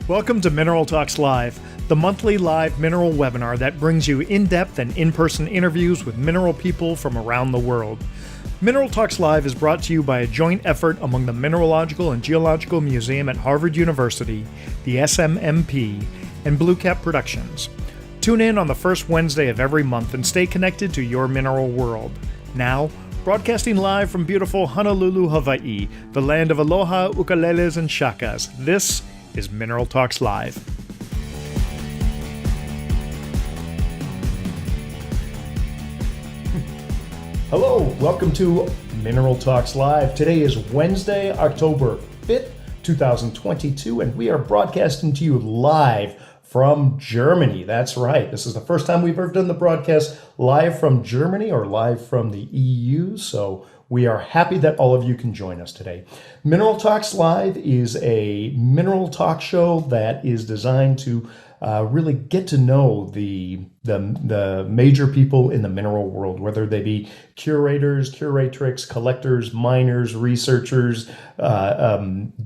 Welcome to Mineral Talks Live, the monthly live mineral webinar that brings you in-depth and in-person interviews with mineral people from around the world. Mineral Talks Live is brought to you by a joint effort among the Mineralogical and Geological Museum at Harvard University, the SMMP, and Blue Cap Productions. Tune in on the first Wednesday of every month and stay connected to your mineral world. Now, broadcasting live from beautiful Honolulu, Hawaii, the land of aloha, ukuleles, and shakas, this is Mineral Talks Live. Hello, welcome to Mineral Talks Live. Today is Wednesday, October 5th, 2022, and we are broadcasting to you live from Germany. That's right. This is the first time we've ever done the broadcast live from Germany or live from the EU, so we are happy that all of you can join us today. Mineral Talks Live is a mineral talk show that is designed to really get to know the major people in the mineral world, whether they be curators, curatrix, collectors, miners, researchers,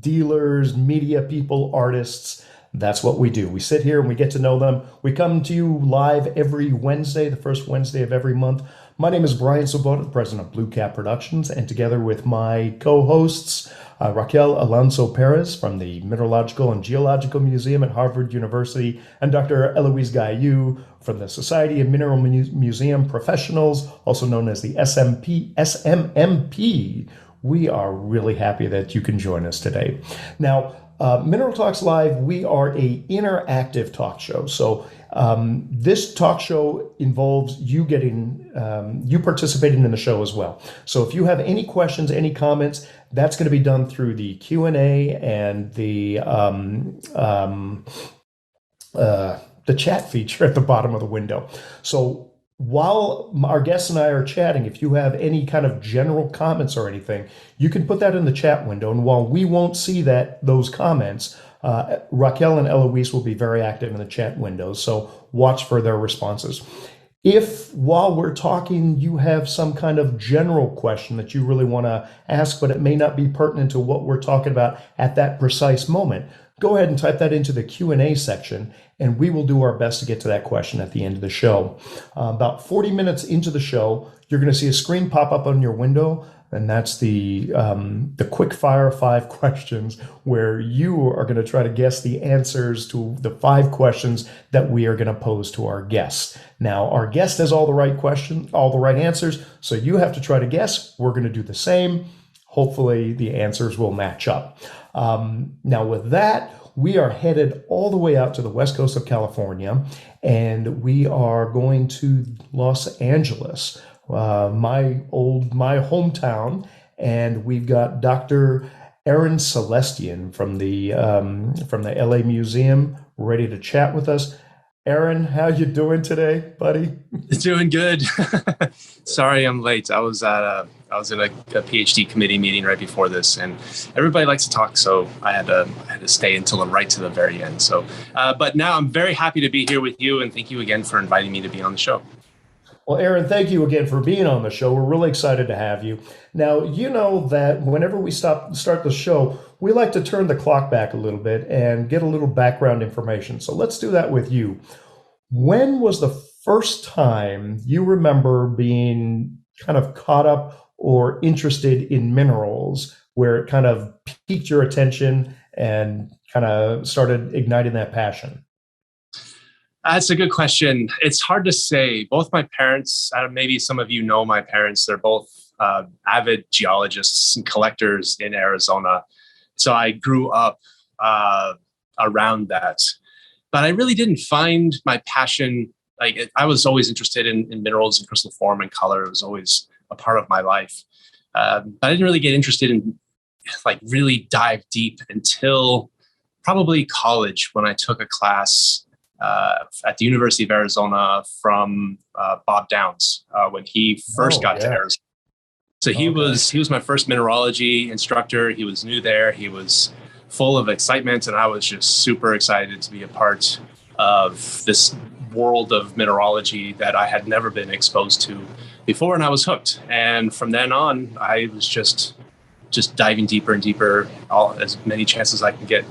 dealers, media people, artists. That's what we do. We sit here and we get to know them. We come to you live every Wednesday, the first Wednesday of every month. My name is Brian Sobota, the president of Blue Cap Productions, and together with my co-hosts, Raquel Alonso Perez from the Mineralogical and Geological Museum at Harvard University, and Dr. Eloise Gaillou from the Society of Mineral Museum Professionals, also known as the SMMP. We are really happy that you can join us today. Now, Mineral Talks Live, we are a interactive talk show. So this talk show involves you participating in the show as well. So if you have any questions, any comments, that's going to be done through the Q&A and the chat feature at the bottom of the window. So while our guests and I are chatting, if you have any kind of general comments or anything, you can put that in the chat window. And while we won't see those comments, Raquel and Eloise will be very active in the chat windows, so watch for their responses. If while we're talking you have some kind of general question that you really want to ask, but it may not be pertinent to what we're talking about at that precise moment, go ahead and type that into the Q&A section, and we will do our best to get to that question at the end of the show. About 40 minutes into the show, you're going to see a screen pop up on your window, and that's the quick fire 5 questions where you are going to try to guess the answers to the 5 questions that we are going to pose to our guests. Now, our guest has all the right answers, so you have to try to guess. We're going to do the same. Hopefully, the answers will match up. Now, with that, we are headed all the way out to the west coast of California, and we are going to Los Angeles, my hometown, and we've got Dr. Aaron Celestian from the LA Museum ready to chat with us. Aaron, how you doing today, buddy? Doing good. Sorry I'm late. I was in a PhD committee meeting right before this, and everybody likes to talk, so I had to stay until right to the very end. So, but now I'm very happy to be here with you, and thank you again for inviting me to be on the show. Well, Aaron, thank you again for being on the show. We're really excited to have you. Now, you know that whenever we start the show, we like to turn the clock back a little bit and get a little background information. So let's do that with you. When was the first time you remember being kind of caught up or interested in minerals, where it kind of piqued your attention and kind of started igniting that passion? That's a good question. It's hard to say. Both my parents, maybe some of you know my parents, they're both avid geologists and collectors in Arizona. So I grew up around that. But I really didn't find my passion, I was always interested in minerals and crystal form and color. It was always a part of my life. But I didn't really get interested in, really dive deep until probably college, when I took a class at the University of Arizona from Bob Downs when he first got to Arizona. So he was my first mineralogy instructor. He was new there. He was full of excitement, and I was just super excited to be a part of this world of mineralogy that I had never been exposed to before, and I was hooked. And from then on, I was just diving deeper and deeper, as many chances I can get.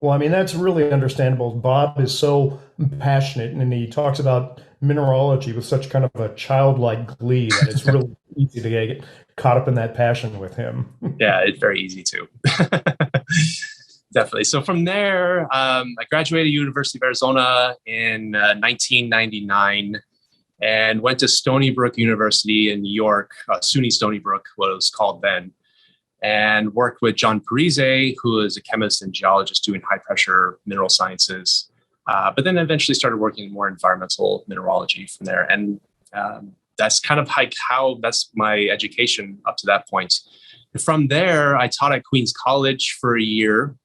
Well, I mean, that's really understandable. Bob is so passionate and he talks about mineralogy with such kind of a childlike glee that it's really easy to get caught up in that passion with him. Yeah, it's very easy to. Definitely. So from there, I graduated University of Arizona in 1999 and went to Stony Brook University in New York, SUNY Stony Brook, what it was called then, and worked with John Parise, who is a chemist and geologist doing high pressure mineral sciences. But then eventually started working more environmental mineralogy from there. And that's kind of like how that's my education up to that point. From there, I taught at Queens College for a year,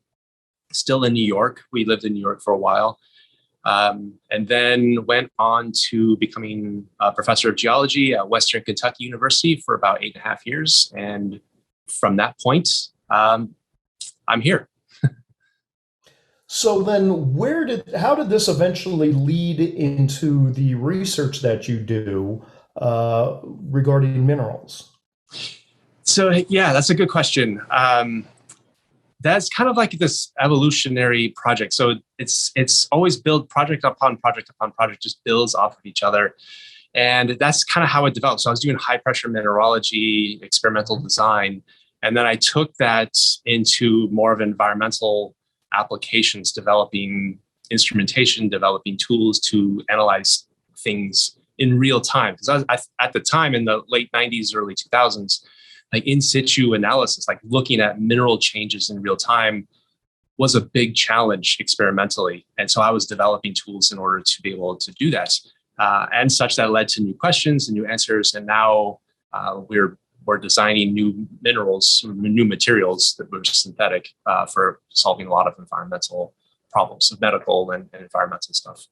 still in New York. We lived in New York for a while. And then went on to becoming a professor of geology at Western Kentucky University for about 8.5 years. And from that point, I'm here. So then how did this eventually lead into the research that you do regarding minerals? So yeah, that's a good question. That's kind of like this evolutionary project. So it's always built project upon project upon project, just builds off of each other. And that's kind of how it developed. So I was doing high pressure mineralogy, experimental design, and then I took that into more of environmental applications, developing instrumentation, developing tools to analyze things in real time. Because at the time in the late 90s, early 2000s, like in situ analysis, like looking at mineral changes in real time was a big challenge experimentally. And so I was developing tools in order to be able to do that. And such that led to new questions and new answers. And now we're designing new minerals, new materials that were synthetic for solving a lot of environmental problems, of medical and environmental stuff.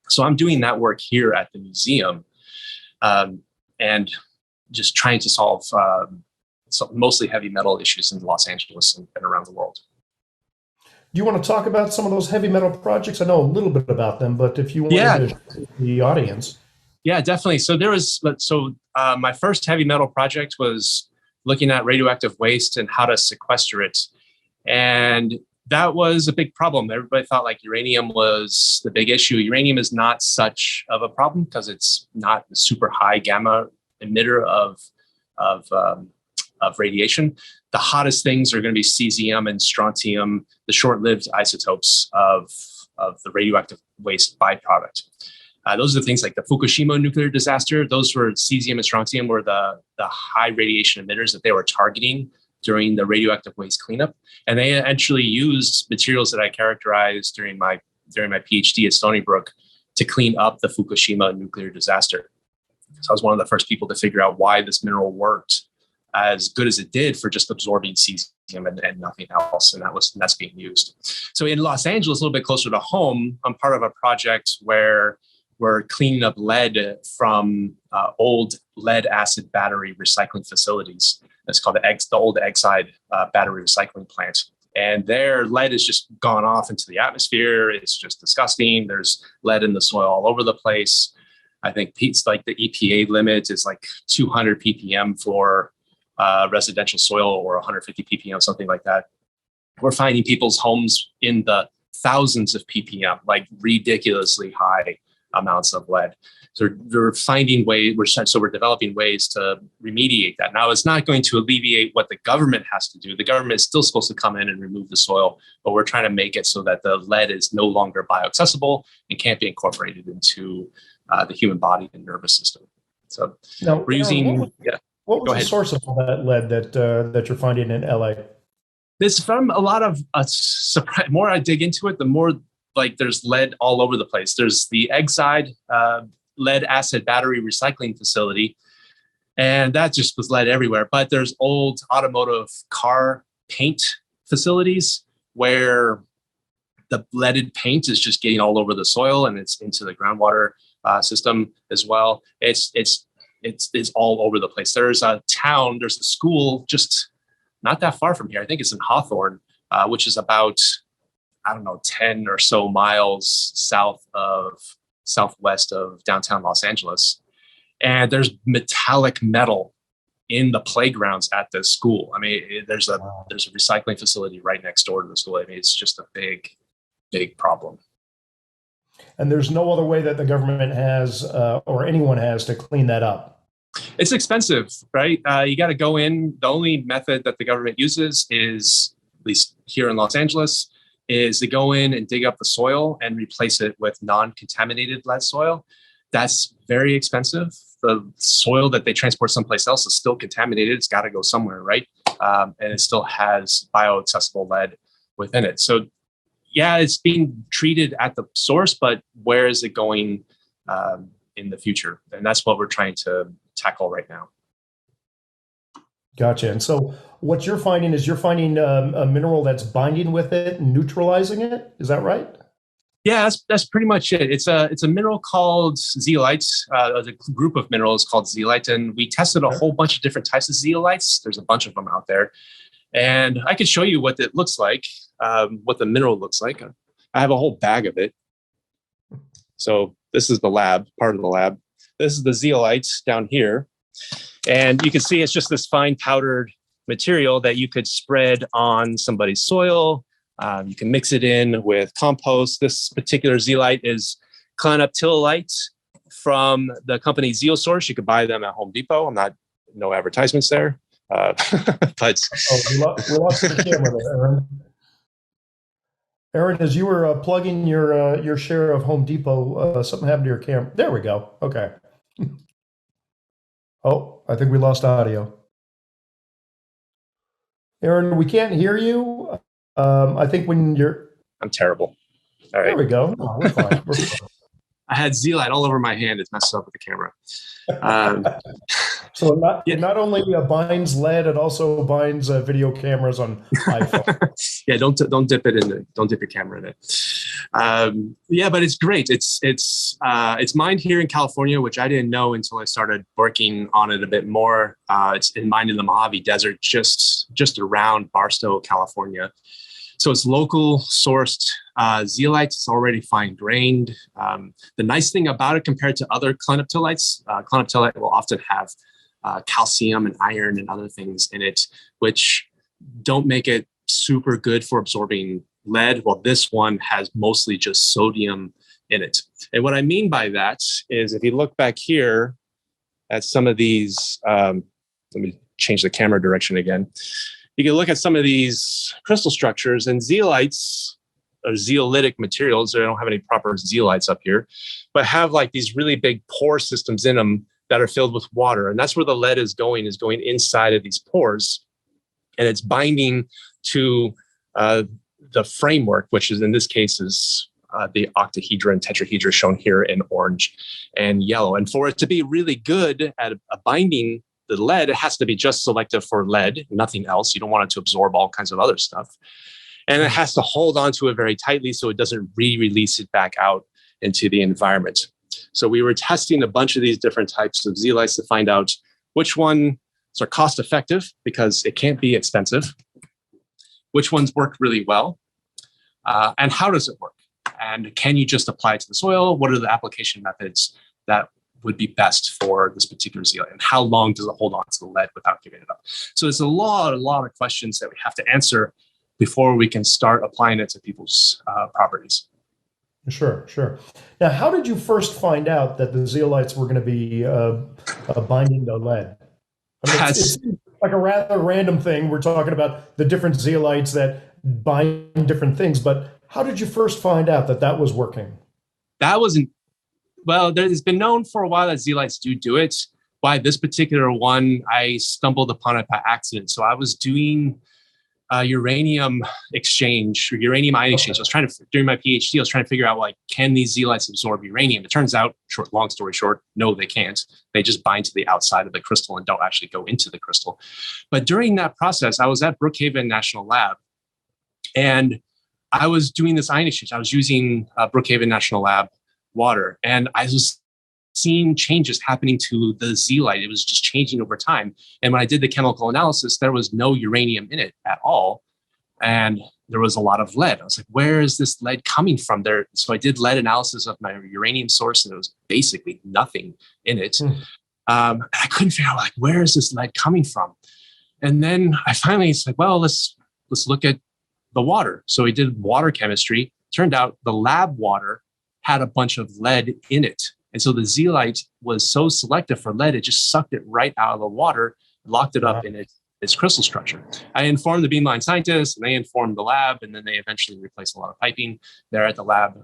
So I'm doing that work here at the museum, and just trying to solve mostly heavy metal issues in Los Angeles and around the world. Do you want to talk about some of those heavy metal projects? I know a little bit about them, but if you wanted Yeah, to share with the audience. yeah, definitely. My first heavy metal project was looking at radioactive waste and how to sequester it. And that was a big problem. Everybody thought like uranium was the big issue. Uranium is not such of a problem because it's not a super high gamma emitter of radiation. The hottest things are going to be cesium and strontium, the short-lived isotopes of the radioactive waste byproduct. Those are the things like the Fukushima nuclear disaster. Those were cesium and strontium were the high radiation emitters that they were targeting during the radioactive waste cleanup. And they actually used materials that I characterized during my PhD at Stony Brook to clean up the Fukushima nuclear disaster. So I was one of the first people to figure out why this mineral worked as good as it did for just absorbing cesium and nothing else. And that's being used. So in Los Angeles, a little bit closer to home, I'm part of a project where we're cleaning up lead from old lead acid battery recycling facilities. It's called the old Exide battery recycling plant. And their lead has just gone off into the atmosphere. It's just disgusting. There's lead in the soil all over the place. I think it's like the EPA limit is like 200 ppm for residential soil, or 150 ppm, something like that. We're finding people's homes in the thousands of ppm, like ridiculously high amounts of lead. So we're finding ways, we're developing ways to remediate that. Now, it's not going to alleviate what the government has to do. The government is still supposed to come in and remove the soil, but we're trying to make it so that the lead is no longer bioaccessible and can't be incorporated into the human body and nervous system. So Now, we're Aaron, using, yeah, what go was the ahead. source of all that lead that you're finding in LA? This from a lot of surprise. The more I dig into it, the more like there's lead all over the place. There's the Exide lead acid battery recycling facility, and that just was lead everywhere. But there's old automotive car paint facilities where the leaded paint is just getting all over the soil and it's into the groundwater system as well. It's all over the place. There's a school just not that far from here. I think it's in Hawthorne, which is about, I don't know, 10 or so miles southwest of downtown Los Angeles. And there's metallic metal in the playgrounds at the school. I mean, there's a recycling facility right next door to the school. I mean, it's just a big problem. And there's no other way that the government has or anyone has to clean that up. It's expensive, right? You got to go in. The only method that the government uses is, at least here in Los Angeles, is to go in and dig up the soil and replace it with non-contaminated lead soil. That's very expensive. The soil that they transport someplace else is still contaminated. It's got to go somewhere, right? And it still has bioaccessible lead within it. So yeah, it's being treated at the source, but where is it going in the future? And that's what we're trying to tackle right now. Gotcha. And so what you're finding is a mineral that's binding with it and neutralizing it. Is that right? Yeah, that's pretty much it. It's a mineral called zeolite. There's a group of minerals called zeolite, and we tested a whole bunch of different types of zeolites. There's a bunch of them out there, and I could show you what it looks like, what the mineral looks like. I have a whole bag of it. So this is the lab, part of the lab. This is the zeolite down here, and you can see it's just this fine powdered material that you could spread on somebody's soil. You can mix it in with compost. This particular zeolite is clinoptilolite from the company Zeosource. You could buy them at Home Depot. No advertisements there. But we lost the camera there, Aaron. Aaron, as you were plugging your share of Home Depot, something happened to your camera. There we go. Okay. Oh, I think we lost audio. Aaron, we can't hear you. I think when you're... I'm terrible. All right. There we go. Oh, we're fine. We're fine. I had zeolite all over my hand. It's messed up with the camera. So it not only binds lead, it also binds video cameras on iPhone. Yeah, don't dip your camera in it. Yeah, but it's great. It's mined here in California, which I didn't know until I started working on it a bit more. It's mined in the Mojave Desert, just around Barstow, California. So it's local sourced zeolite. It's already fine grained. The nice thing about it compared to other clinoptilites, clinoptilite will often have calcium and iron and other things in it, which don't make it super good for absorbing lead. Well, this one has mostly just sodium in it. And what I mean by that is if you look back here at some of these, let me change the camera direction again. You can look at some of these crystal structures, and zeolites are zeolitic materials. They don't have any proper zeolites up here, but have like these really big pore systems in them that are filled with water. And that's where the lead is going inside of these pores. And it's binding to the framework, which is in this case is the octahedra and tetrahedra shown here in orange and yellow. And for it to be really good at binding the lead, it has to be just selective for lead, nothing else. You don't want it to absorb all kinds of other stuff. And it has to hold onto it very tightly so it doesn't re-release it back out into the environment. So we were testing a bunch of these different types of zeolites to find out which ones are cost effective because it can't be expensive, which ones work really well, and how does it work? And can you just apply it to the soil? What are the application methods that would be best for this particular zeolite, and how long does it hold on to the lead without giving it up? So there's a lot of questions that we have to answer before we can start applying it to people's properties. Sure. Now, how did you first find out that the zeolites were going to be binding to lead? I mean, it's like a rather random thing. We're talking about the different zeolites that bind different things, but how did you first find out that was working? That wasn't... Well, it's been known for a while that zeolites do it. By this particular one, I stumbled upon it by accident. So I was doing uranium exchange or uranium ion exchange. During my PhD, I was trying to figure out, like, can these zeolites absorb uranium? It turns out, long story short, no, they can't. They just bind to the outside of the crystal and don't actually go into the crystal. But during that process, I was at Brookhaven National Lab, and I was doing this ion exchange. I was using Brookhaven National Lab water, and I was seeing changes happening to the zeolite. It was just changing over time. And when I did the chemical analysis, there was no uranium in it at all, and there was a lot of lead. I was like, where is this lead coming from there? So I did lead analysis of my uranium source, and there was basically nothing in it. I couldn't figure out like, where is this lead coming from? And then I finally said, well, let's look at the water. So we did water chemistry. Turned out the lab water had a bunch of lead in it. And so the zeolite was so selective for lead, it just sucked it right out of the water, locked it up in its crystal structure. I informed the beamline scientists, and they informed the lab, and then they eventually replaced a lot of piping there at the lab.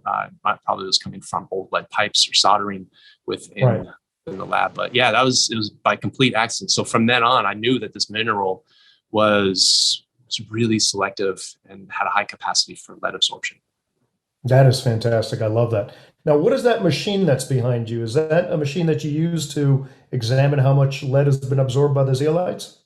Probably was coming from old lead pipes or soldering within in the lab. But yeah, it was by complete accident. So from then on, I knew that this mineral was really selective and had a high capacity for lead absorption. That is fantastic. I love that. Now, what is that machine that's behind you? Is that a machine that you use to examine how much lead has been absorbed by the zeolites?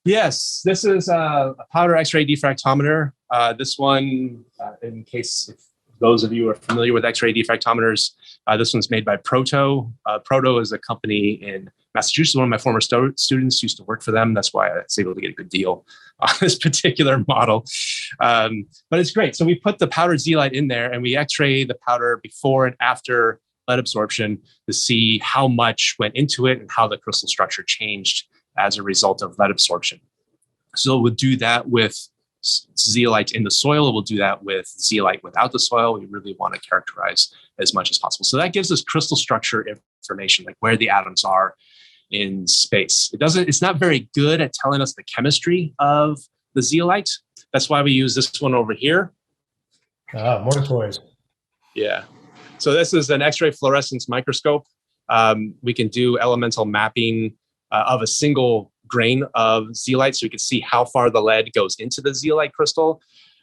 Yes, this is a powder X-ray diffractometer. This one, in case if those of you are familiar with X-ray diffractometers, this one's made by Proto. Proto is a company in Massachusetts. One of my former students used to work for them. That's why I was able to get a good deal on this particular model. But it's great. So we put the powdered zeolite in there, and we X-ray the powder before and after lead absorption to see how much went into it and how the crystal structure changed as a result of lead absorption. So we'll do that with zeolite in the soil. We'll do that with zeolite without the soil. We really want to characterize as much as possible. So that gives us crystal structure information, like where the atoms are in space. It's not very good at telling us the chemistry of the zeolite. That's why we use this one over here. More toys. Yeah. So this is an X-ray fluorescence microscope. We can do elemental mapping of a single grain of zeolite, so we can see how far the lead goes into the zeolite crystal,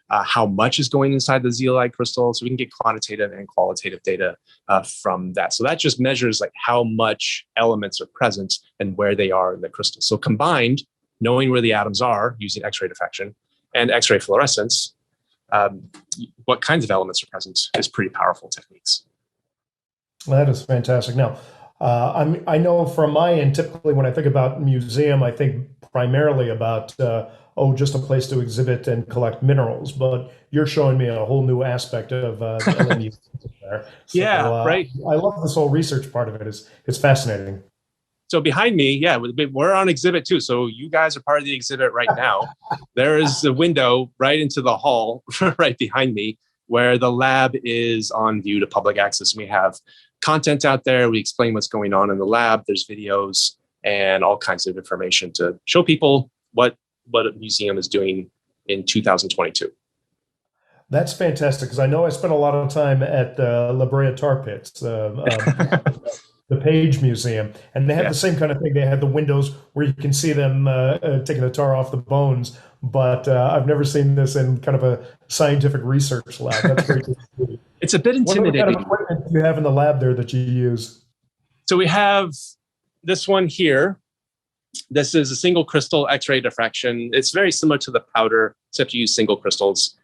how much is going inside the zeolite crystal, so we can get quantitative and qualitative data from that. So that just measures like how much elements are present and where they are in the crystal. So combined, knowing where the atoms are using X-ray diffraction and X-ray fluorescence, what kinds of elements are present is pretty powerful techniques. That is fantastic. Now, I know from my end, typically when I think about museum, I think primarily about, just a place to exhibit and collect minerals, but you're showing me a whole new aspect of LMU there. So, yeah, right. I love this whole research part of it. It's fascinating. So behind me, yeah, we're on exhibit too. So you guys are part of the exhibit right now. There is a window right into the hall right behind me where the lab is on view to public access. We have content out there. We explain what's going on in the lab. There's videos and all kinds of information to show people what a museum is doing in 2022. That's fantastic, because I know I spent a lot of time at La Brea Tar Pits, the Page Museum, and they had the same kind of thing. They had the windows where you can see them taking the tar off the bones, but I've never seen this in kind of a scientific research lab. That's great to see. It's a bit intimidating. What kind of equipment do you have in the lab there that you use? So we have this one here. This is a single crystal X-ray diffraction. It's very similar to the powder, except you use single crystals,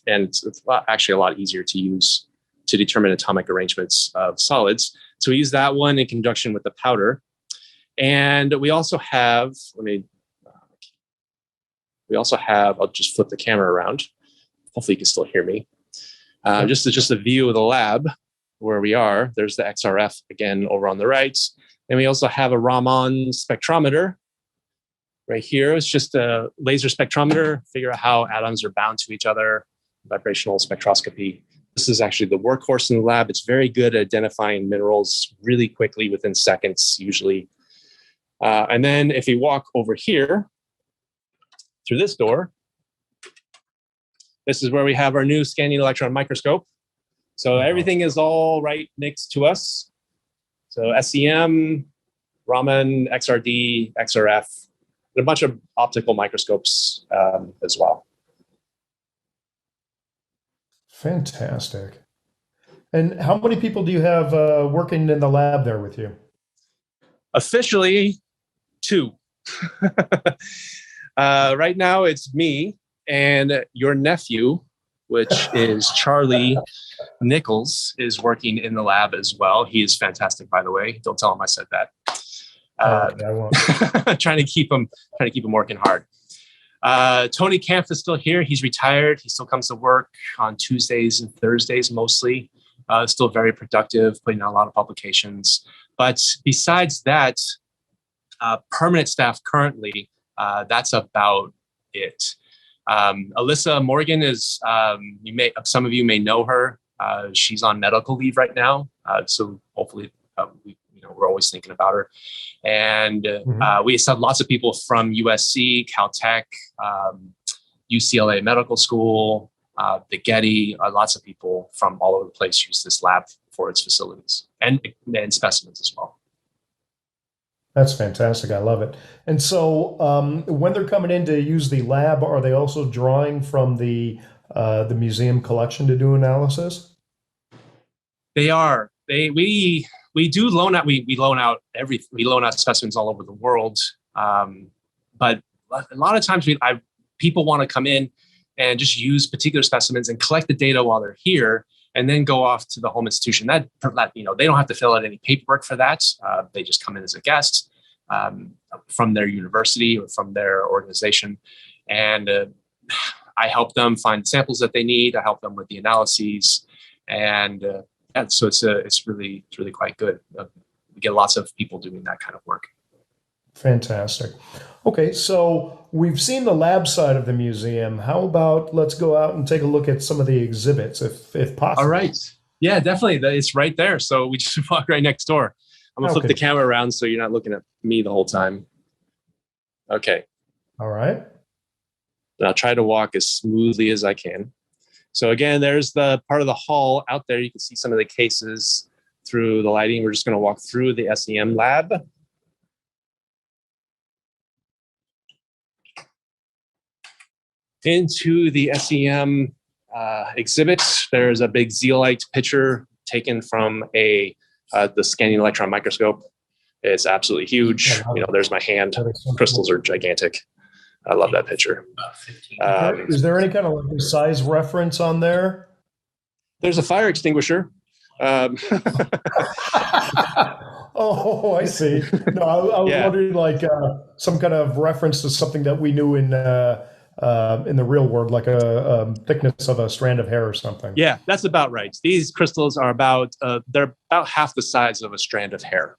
and it's actually a lot easier to use to determine atomic arrangements of solids. So we use that one in conjunction with the powder. And we also have, I'll just flip the camera around. Hopefully you can still hear me. Just a view of the lab where we are. There's the XRF again over on the right. And we also have a Raman spectrometer right here. It's just a laser spectrometer, figure out how atoms are bound to each other, vibrational spectroscopy. This is actually the workhorse in the lab. It's very good at identifying minerals really quickly within seconds, usually. And then if you walk over here through this door, this is where we have our new scanning electron microscope. So everything is all right next to us. So SEM, Raman, XRD, XRF, and a bunch of optical microscopes as well. Fantastic. And how many people do you have working in the lab there with you? Officially, 2. Right now, it's me and your nephew, which is Charlie Nichols, is working in the lab as well. He is fantastic, by the way. Don't tell him I said that. I won't. trying to keep him working hard. Tony Kampf is still here. He's retired. He still comes to work on Tuesdays and Thursdays mostly. Still very productive, putting out a lot of publications. But besides that, permanent staff currently, that's about it. Alyssa Morgan is, some of you may know her. She's on medical leave right now. So hopefully we're always thinking about her. And we have lots of people from USC, Caltech, UCLA Medical School, the Getty, lots of people from all over the place use this lab for its facilities and specimens as well. That's fantastic. I love it. And so when they're coming in to use the lab, are they also drawing from the museum collection to do analysis? They are. We do loan out. We loan out specimens all over the world. But a lot of times people want to come in and just use particular specimens and collect the data while they're here, and then go off to the home institution. That they don't have to fill out any paperwork for that. They just come in as a guest from their university or from their organization, and I help them find samples that they need. I help them with the analyses, and so it's really quite good. We get lots of people doing that kind of work. Fantastic. Okay, so we've seen the lab side of the museum. How about let's go out and take a look at some of the exhibits, if possible. All right. Yeah, definitely. It's right there. So we just walk right next door. I'm gonna flip the camera around so you're not looking at me the whole time. Okay. All right. And I'll try to walk as smoothly as I can. So again, there's the part of the hall out there. You can see some of the cases through the lighting. We're just going to walk through the SEM lab. Into the SEM exhibit, there's a big zeolite picture taken from the scanning electron microscope. It's absolutely huge. There's my hand. Crystals are gigantic. I love that picture. Is there any kind of size reference on there? There's a fire extinguisher. Oh, I see. No, I was wondering some kind of reference to something that we knew in the real world, like a thickness of a strand of hair or something. Yeah, that's about right. These crystals are they're about half the size of a strand of hair.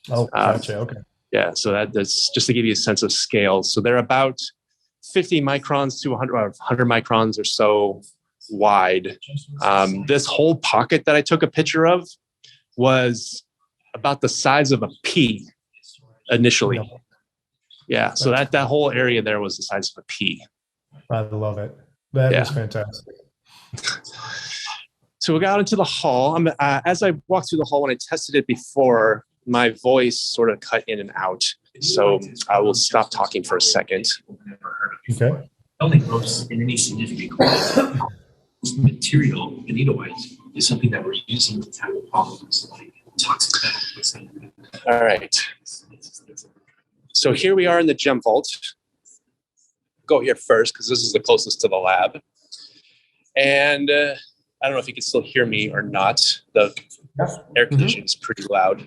Oh, gotcha. Okay. Yeah, so that's just to give you a sense of scale. So they're about 50 microns to 100 microns or so wide. This whole pocket that I took a picture of was about the size of a pea initially. Yeah, so that whole area there was the size of a pea. I love it. That is fantastic. So we got into the hall. As I walked through the hall, when I tested it before, my voice sort of cut in and out. So I will stop talking for a second. Okay. Only grows in any significant quantity. Material, benitoite, is something that we're using to tackle problems like toxic metals. All right. So here we are in the gem vault. Go here first because this is the closest to the lab. And I don't know if you can still hear me or not. The air conditioning is pretty loud.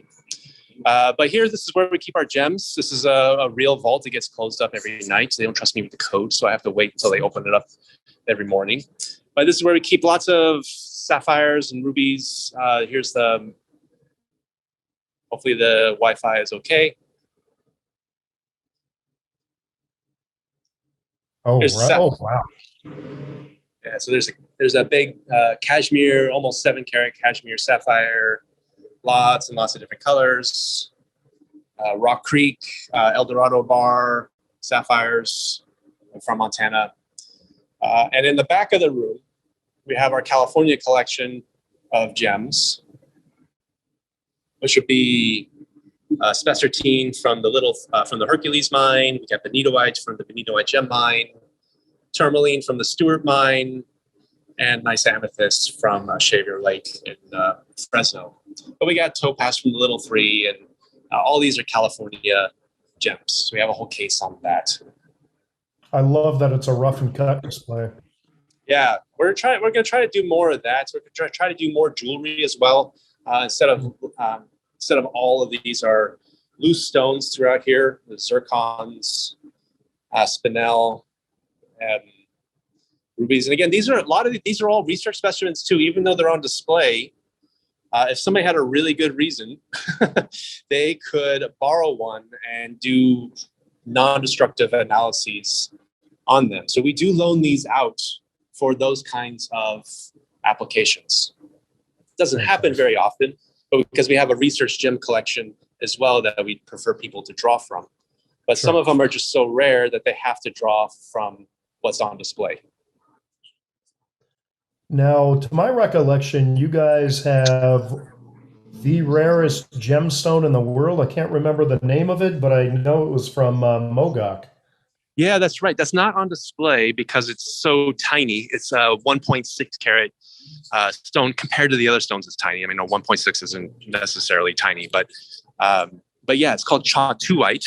But here, this is where we keep our gems. This is a real vault. It gets closed up every night. They don't trust me with the code, so I have to wait until they open it up every morning. But this is where we keep lots of sapphires and rubies. Here's hopefully the Wi-Fi is okay. Oh, right. Oh, wow. Yeah, so there's a big cashmere, almost 7 karat cashmere sapphire, lots and lots of different colors. Rock Creek, El Dorado bar, sapphires from Montana. And in the back of the room, we have our California collection of gems, which would be spessartine from the Hercules mine. We got benitoite from the benitoite gem mine, tourmaline from the Stewart mine, and nice amethyst from Xavier Lake in Fresno. But we got topaz from the Little Three, and all these are California gems. So we have a whole case on that. I love that it's a rough and cut display. Yeah, we're going to try to do more of that. So we're going to try to do more jewelry as well. Instead of all of these are loose stones throughout here, the zircons, spinel, and rubies. And again, these are all research specimens too. Even though they're on display, If somebody had a really good reason, they could borrow one and do non-destructive analyses on them. So we do loan these out for those kinds of applications. It doesn't happen very often, but because we have a research gem collection as well that we prefer people to draw from. But some of them are just so rare that they have to draw from what's on display. Now, to my recollection, you guys have the rarest gemstone in the world. I can't remember the name of it, but I know it was from Mogok. Yeah, that's right. That's not on display because it's so tiny. It's a 1.6 carat stone compared to the other stones. It's tiny. I mean, no, 1.6 isn't necessarily tiny, but yeah, it's called Chatuite,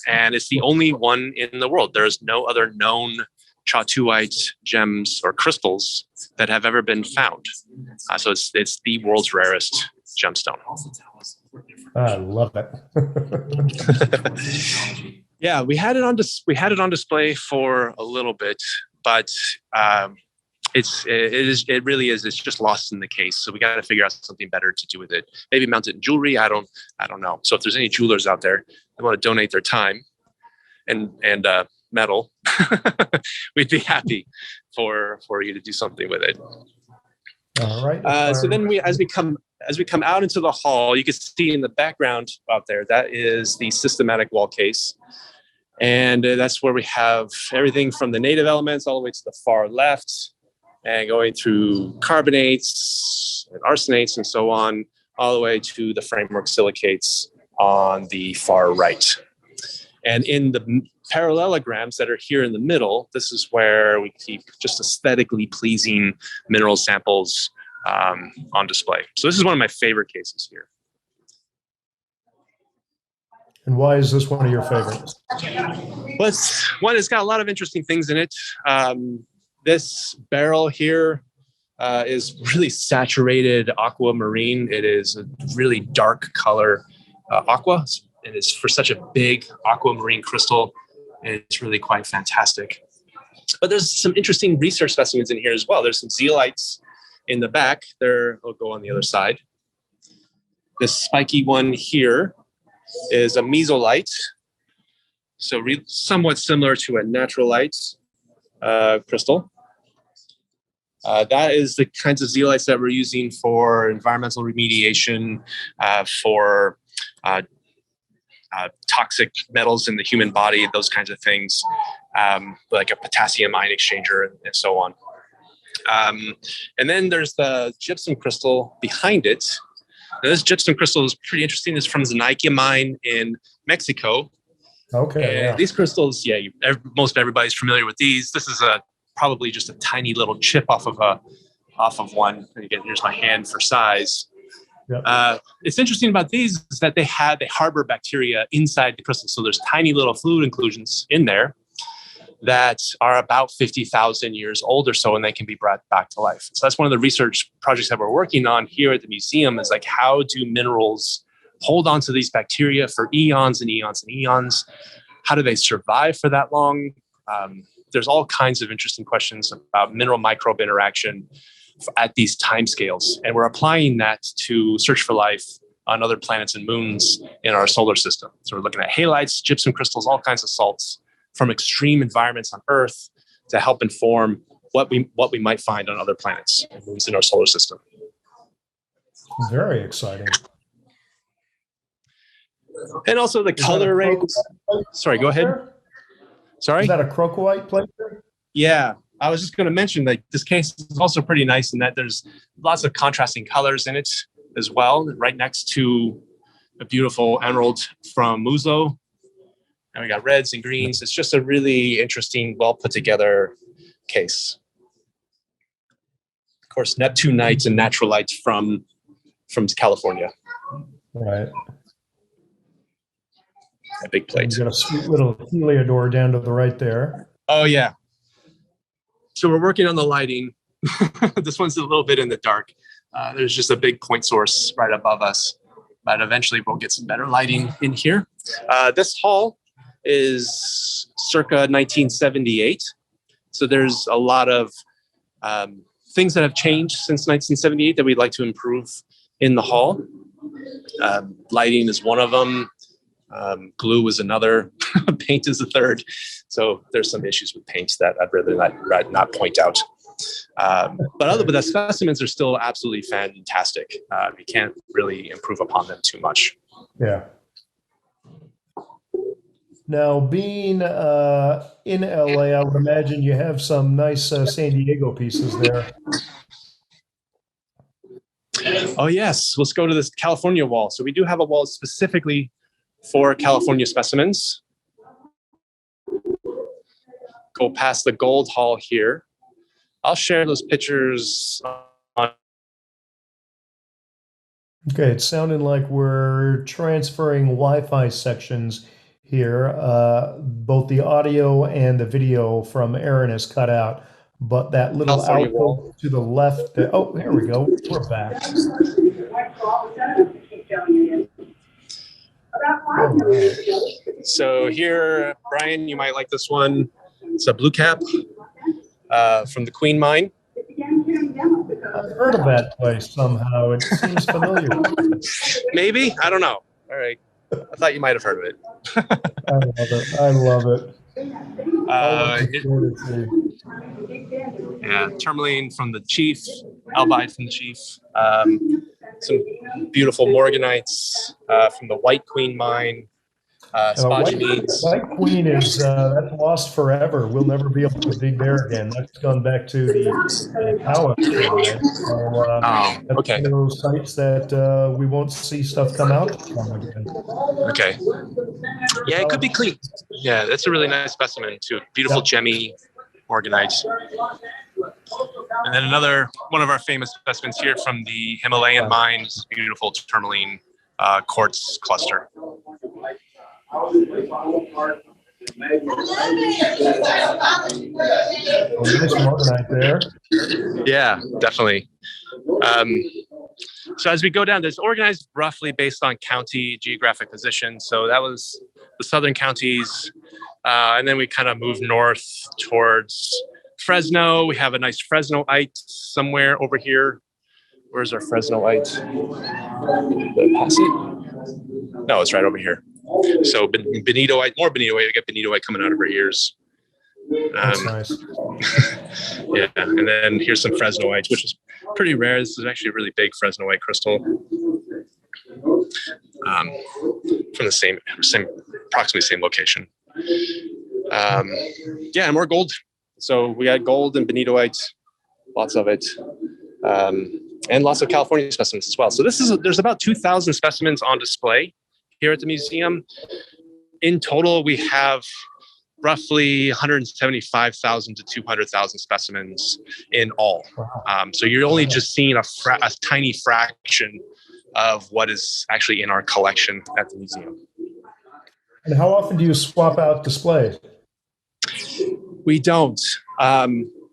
and it's the only one in the world. There's no other known Chatuite gems or crystals that have ever been found. So it's the world's rarest gemstone. I love it. Yeah, we had it on display for a little bit, but it really is. It's just lost in the case. So we got to figure out something better to do with it. Maybe mount it in jewelry. I don't know. So if there's any jewelers out there that want to donate their time and metal, we'd be happy for you to do something with it. All right. So then as we come out into the hall, you can see in the background out there, that is the systematic wall case. And that's where we have everything from the native elements all the way to the far left and going through carbonates and arsenates and so on, all the way to the framework silicates on the far right. And in the parallelograms that are here in the middle, this is where we keep just aesthetically pleasing mineral samples on display. So this is one of my favorite cases here. And why is this one of your favorites? Well, it's got a lot of interesting things in it. This barrel here is really saturated aquamarine. It is a really dark color aqua. And it's for such a big aquamarine crystal. And it's really quite fantastic. But there's some interesting research specimens in here as well. There's some zeolites in the back. I'll go on the other side. This spiky one here is a mesolite. So somewhat similar to a naturalite crystal. That is the kinds of zeolites that we're using for environmental remediation, for toxic metals in the human body, those kinds of things, like a potassium ion exchanger and so on. And then there's the gypsum crystal behind it. Now, this gypsum crystal is pretty interesting. It's from the Nike mine in Mexico. Okay. And these crystals, most everybody's familiar with these. This is probably just a tiny little chip off of one. And again, here's my hand for size. Yep. It's interesting about these is that they harbor bacteria inside the crystal. So there's tiny little fluid inclusions in there that are about 50,000 years old or so, and they can be brought back to life. So that's one of the research projects that we're working on here at the museum is like, how do minerals hold on to these bacteria for eons and eons and eons? How do they survive for that long? There's all kinds of interesting questions about mineral microbe interaction at these timescales. And we're applying that to search for life on other planets and moons in our solar system. So we're looking at halides, gypsum crystals, all kinds of salts from extreme environments on Earth to help inform what we might find on other planets and moons in our solar system. Very exciting. And also the color range. Sorry, go ahead. Sorry? Is that a crocoite plate? Yeah. I was just going to mention that this case is also pretty nice in that there's lots of contrasting colors in it as well, right next to a beautiful emerald from Muslo. And we got reds and greens. It's just a really interesting, well put together case. Of course, Neptunite and Naturalite from California. Right. A big plate. You got a sweet little heliodor down to the right there. Oh, yeah. So we're working on the lighting. This one's a little bit in the dark. There's just a big point source right above us, but eventually we'll get some better lighting in here. This hall is circa 1978. So there's a lot of things that have changed since 1978 that we'd like to improve in the hall. Lighting is one of them. Glue is another. Paint is the third. So there's some issues with paint that I'd rather not point out. But the specimens are still absolutely fantastic. You can't really improve upon them too much. Yeah. Now, being in LA, I would imagine you have some nice San Diego pieces there. Oh, yes. Let's go to this California wall. So we do have a wall specifically for California specimens. Go past the gold hall here. I'll share those pictures on. Okay, it's sounding like we're transferring Wi-Fi sections here. Both the audio and the video from Aaron is cut out, but that little California output wall. to the left. Oh, here we go. We're back. All right. So here, Brian, you might like this one. It's a blue cap from the Queen Mine. I've heard of that place somehow. It seems familiar. Maybe? I don't know. All right. I thought you might have heard of it. I love it. I love it. Yeah, tourmaline from the chief, albite from the chief. Some beautiful morganites from the White Queen Mine. Spodumene. White Queen is that's lost forever. We'll never be able to dig there again. That's gone back to the Power side. So, that's okay. one of those sites that we won't see stuff come out from again. Okay. Yeah, it could be clean. Yeah, that's a really nice specimen too. Beautiful gemmy morganite. And then another one of our famous specimens here from the Himalayan mines, beautiful tourmaline quartz cluster. Nice morganite there. Yeah, definitely. So as we go down, it's organized roughly based on county geographic position. So that was the southern counties. And then we kind of move north towards Fresno. We have a nice Fresnoite somewhere over here. Where's our Fresnoite? Did I pass it? No, it's right over here. So Benitoite, more Benitoite. We get Benitoite coming out of our ears. That's nice. Yeah, and then here's some Fresnoites, which is pretty rare. This is actually a really big Fresnoite crystal from the same approximately same location. Yeah, and more gold. So we got gold and Benitoite, lots of it, and lots of California specimens as well. So there's about 2,000 specimens on display here at the museum. In total, we have roughly 175,000 to 200,000 specimens in all. So you're only just seeing a tiny fraction of what is actually in our collection at the museum. And how often do you swap out displays? We don't.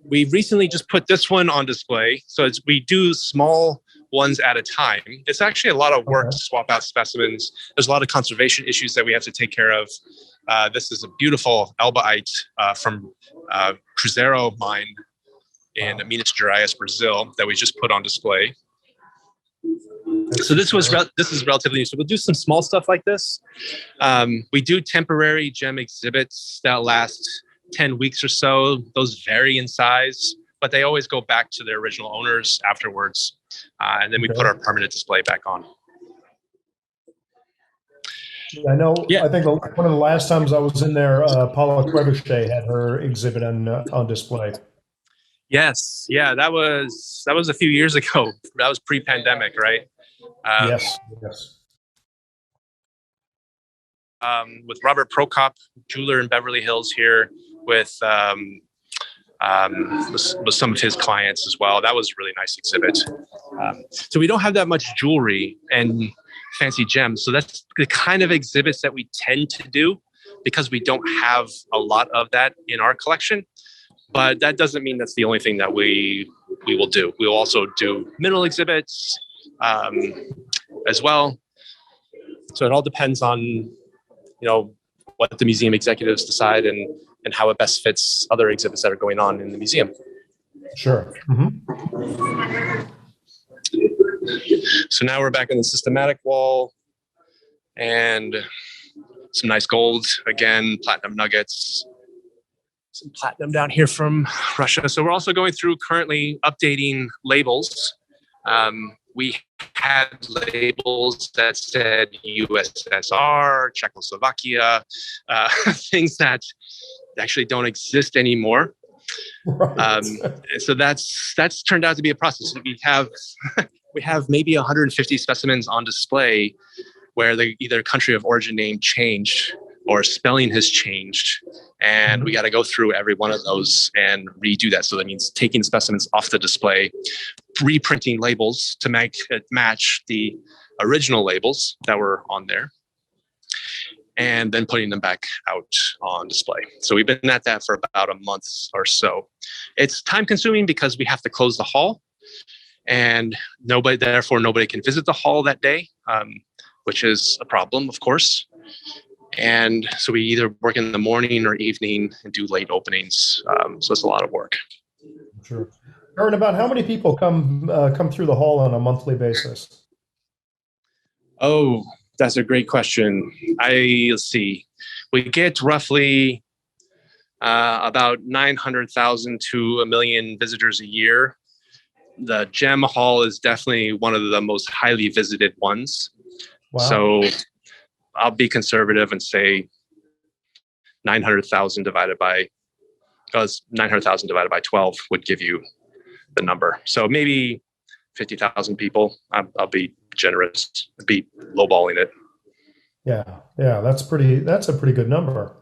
We recently just put this one on display. So we do small ones at a time. It's actually a lot of work to swap out specimens. There's a lot of conservation issues that we have to take care of. This is a beautiful albite from Cruzeiro mine in Minas Gerais, Brazil, that we just put on display. So this is relatively new. So we'll do some small stuff like this. We do temporary gem exhibits that last 10 weeks or so. Those vary in size, but they always go back to their original owners afterwards. And then we put our permanent display back on. I know. Yeah. I think one of the last times I was in there, Paula Trebuchet had her exhibit on display. Yes, yeah, that was a few years ago. That was pre-pandemic, right? Yes. With Robert Prokop, jeweler in Beverly Hills here, with some of his clients as well. That was a really nice exhibit. So we don't have that much jewelry and fancy gems. So that's the kind of exhibits that we tend to do because we don't have a lot of that in our collection. But that doesn't mean that's the only thing that we will do. We'll also do mineral exhibits as well. So it all depends on, what the museum executives decide and how it best fits other exhibits that are going on in the museum. Sure. Mm-hmm. So now we're back in the systematic wall, and some nice gold, again, platinum nuggets, some platinum down here from Russia. So we're also going through currently updating labels. We had labels that said USSR, Czechoslovakia, things that actually don't exist anymore. Right. So that's turned out to be a process. We have maybe 150 specimens on display where the either country of origin name changed or spelling has changed. And we got to go through every one of those and redo that. So that means taking specimens off the display, reprinting labels to make it match the original labels that were on there, and then putting them back out on display. So we've been at that for about a month or so. It's time consuming because we have to close the hall, and therefore nobody can visit the hall that day, which is a problem, of course. And so we either work in the morning or evening and do late openings. So it's a lot of work. Sure. Aaron, about how many people come through the hall on a monthly basis? Oh, that's a great question. Let's see. We get roughly about 900,000 to 1 million visitors a year. The Gem Hall is definitely one of the most highly visited ones. Wow. So I'll be conservative and say 900,000 divided by 12 would give you the number. So maybe 50,000 people. I'll be generous, be lowballing it. Yeah, that's a pretty good number.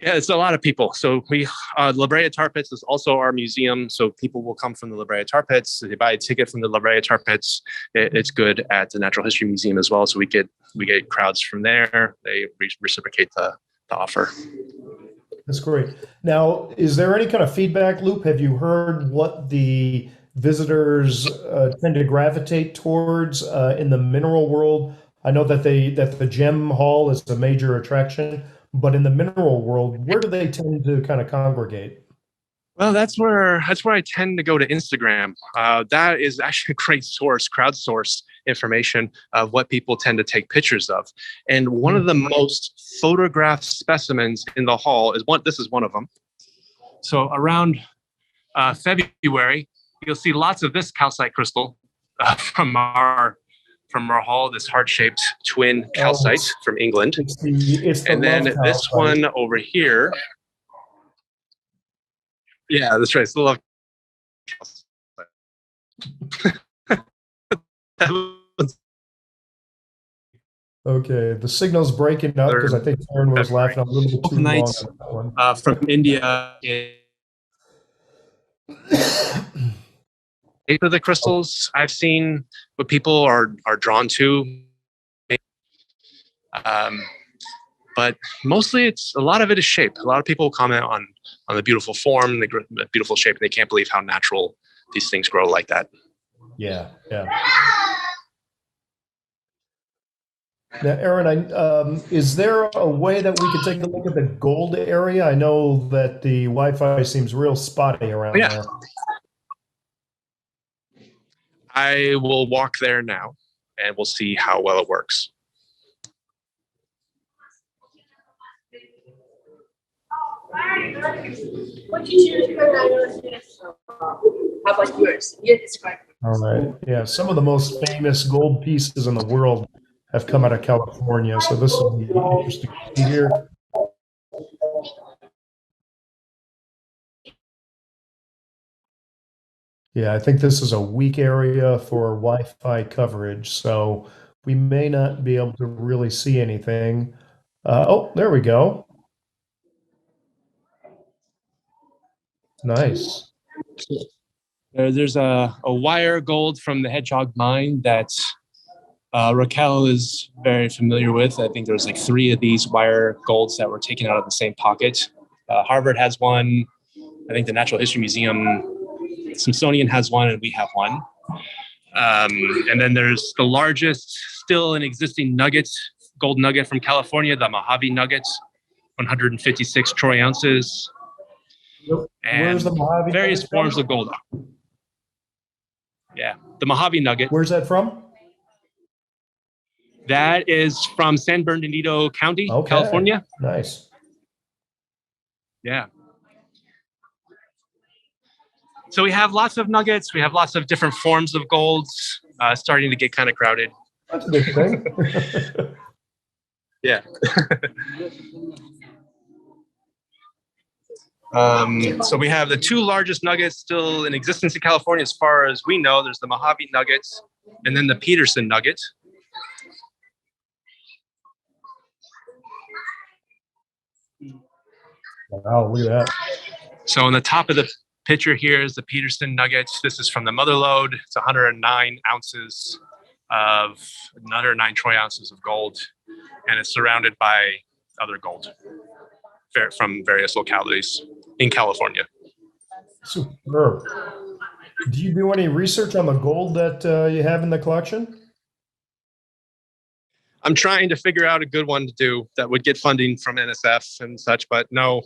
Yeah, it's a lot of people. So La Brea Tar Pits is also our museum. So people will come from the La Brea Tar Pits. They buy a ticket from the La Brea Tar Pits. It's good at the Natural History Museum as well. So we get crowds from there. They reciprocate the offer. That's great. Now, is there any kind of feedback loop? Have you heard what the visitors tend to gravitate towards in the mineral world? I know that the Gem Hall is a major attraction, but in the mineral world, where do they tend to kind of congregate? Well, that's where I tend to go to Instagram. That is actually a great source, crowdsource information of what people tend to take pictures of. And one of the most photographed specimens in the hall is this is one of them. So around February, you'll see lots of this calcite crystal from our hall, this heart-shaped twin calcite from England. And then this one over here. Yeah, that's right. It's the love calcite. Okay, the signal's breaking up because I think Aaron was laughing a little bit too long on that one. From India. Of the crystals I've seen what people are drawn to, but mostly a lot of it is shape. A lot of people comment on the beautiful form, the beautiful shape, and they can't believe how natural these things grow like that. Yeah. Now, Aaron, is there a way that we could take a look at the gold area? I know that the Wi-Fi seems real spotty around there. I will walk there now, and we'll see how well it works. What did you choose? How about yours? You describe it. All right. Yeah, some of the most famous gold pieces in the world have come out of California, so this will be interesting to see here. Yeah, I think this is a weak area for Wi-Fi coverage, so we may not be able to really see anything. Oh, there we go. Nice. There's a wire gold from the Hedgehog mine that Raquel is very familiar with. I think there's like 3 of these wire golds that were taken out of the same pocket. Harvard has one. I think the Natural History Museum, Smithsonian has one, and we have one. And then there's the largest still in existing gold nugget from California, the Mojave nugget, 156 troy ounces. Where's the Mojave various nugget? forms of gold. Yeah, the Mojave nugget. Where's that from? That is from San Bernardino County, Okay. California. Nice. Yeah. So we have lots of nuggets. We have lots of different forms of golds. Starting to get kind of crowded. That's a good thing. Yeah. So we have the two largest nuggets still in existence in California, as far as we know. There's the Mojave nuggets, and then the Peterson nugget. Wow, look at that. So on the top of the picture here is the Peterson nugget. This is from the mother lode. It's 109 ounces of 109 troy ounces of gold, and it's surrounded by other gold from various localities in California. Superb. Do you do any research on the gold that you have in the collection? I'm trying to figure out a good one to do that would get funding from NSF and such, but no,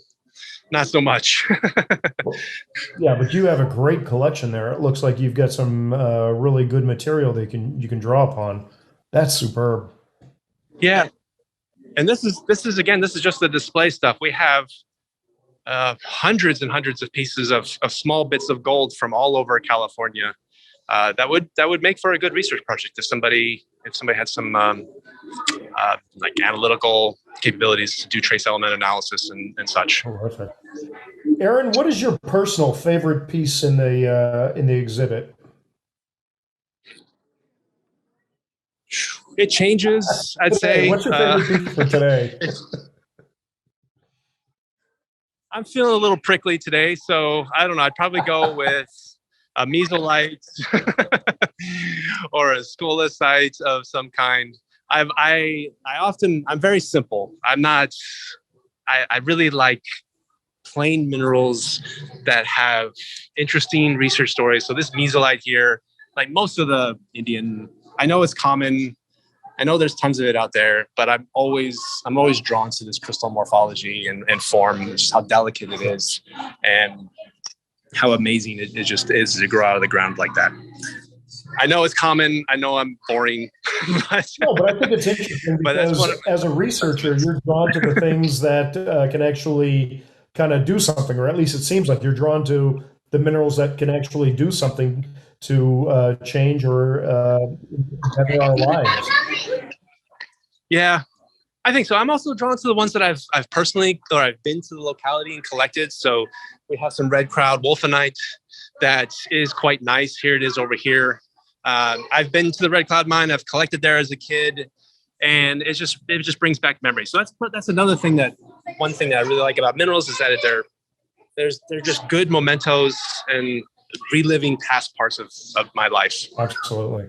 not so much. Yeah, but you have a great collection there. It looks like you've got some really good material that you can draw upon. That's superb. Yeah, and this is just the display stuff. We have hundreds and hundreds of pieces of small bits of gold from all over California. That would make for a good research project if somebody had some like analytical capabilities to do trace element analysis and such. Terrific. Aaron, what is your personal favorite piece in the exhibit? It changes, I'd say. What's your favorite piece for today? I'm feeling a little prickly today, so I don't know. I'd probably go with a mesolite or a scolecite of some kind. I'm very simple. I really like plain minerals that have interesting research stories. So this mesolite here, like most of the Indian, I know it's common. I know there's tons of it out there, but I'm always drawn to this crystal morphology and form, just how delicate it is, and how amazing it just is to grow out of the ground like that. I know it's common. I know I'm boring. But I think it's interesting because as a researcher, you're drawn to the things that can actually kind of do something, or at least it seems like you're drawn to the minerals that can actually do something to change or better our lives. Yeah, I think so. I'm also drawn to the ones that I've personally, or I've been to the locality and collected. So we have some red crowd wolfenite that is quite nice. Here it is over here. I've been to the Red Cloud mine. I've collected there as a kid, and it just brings back memories. So that's another thing one thing that I really like about minerals is that they're just good mementos and reliving past parts of my life. Absolutely.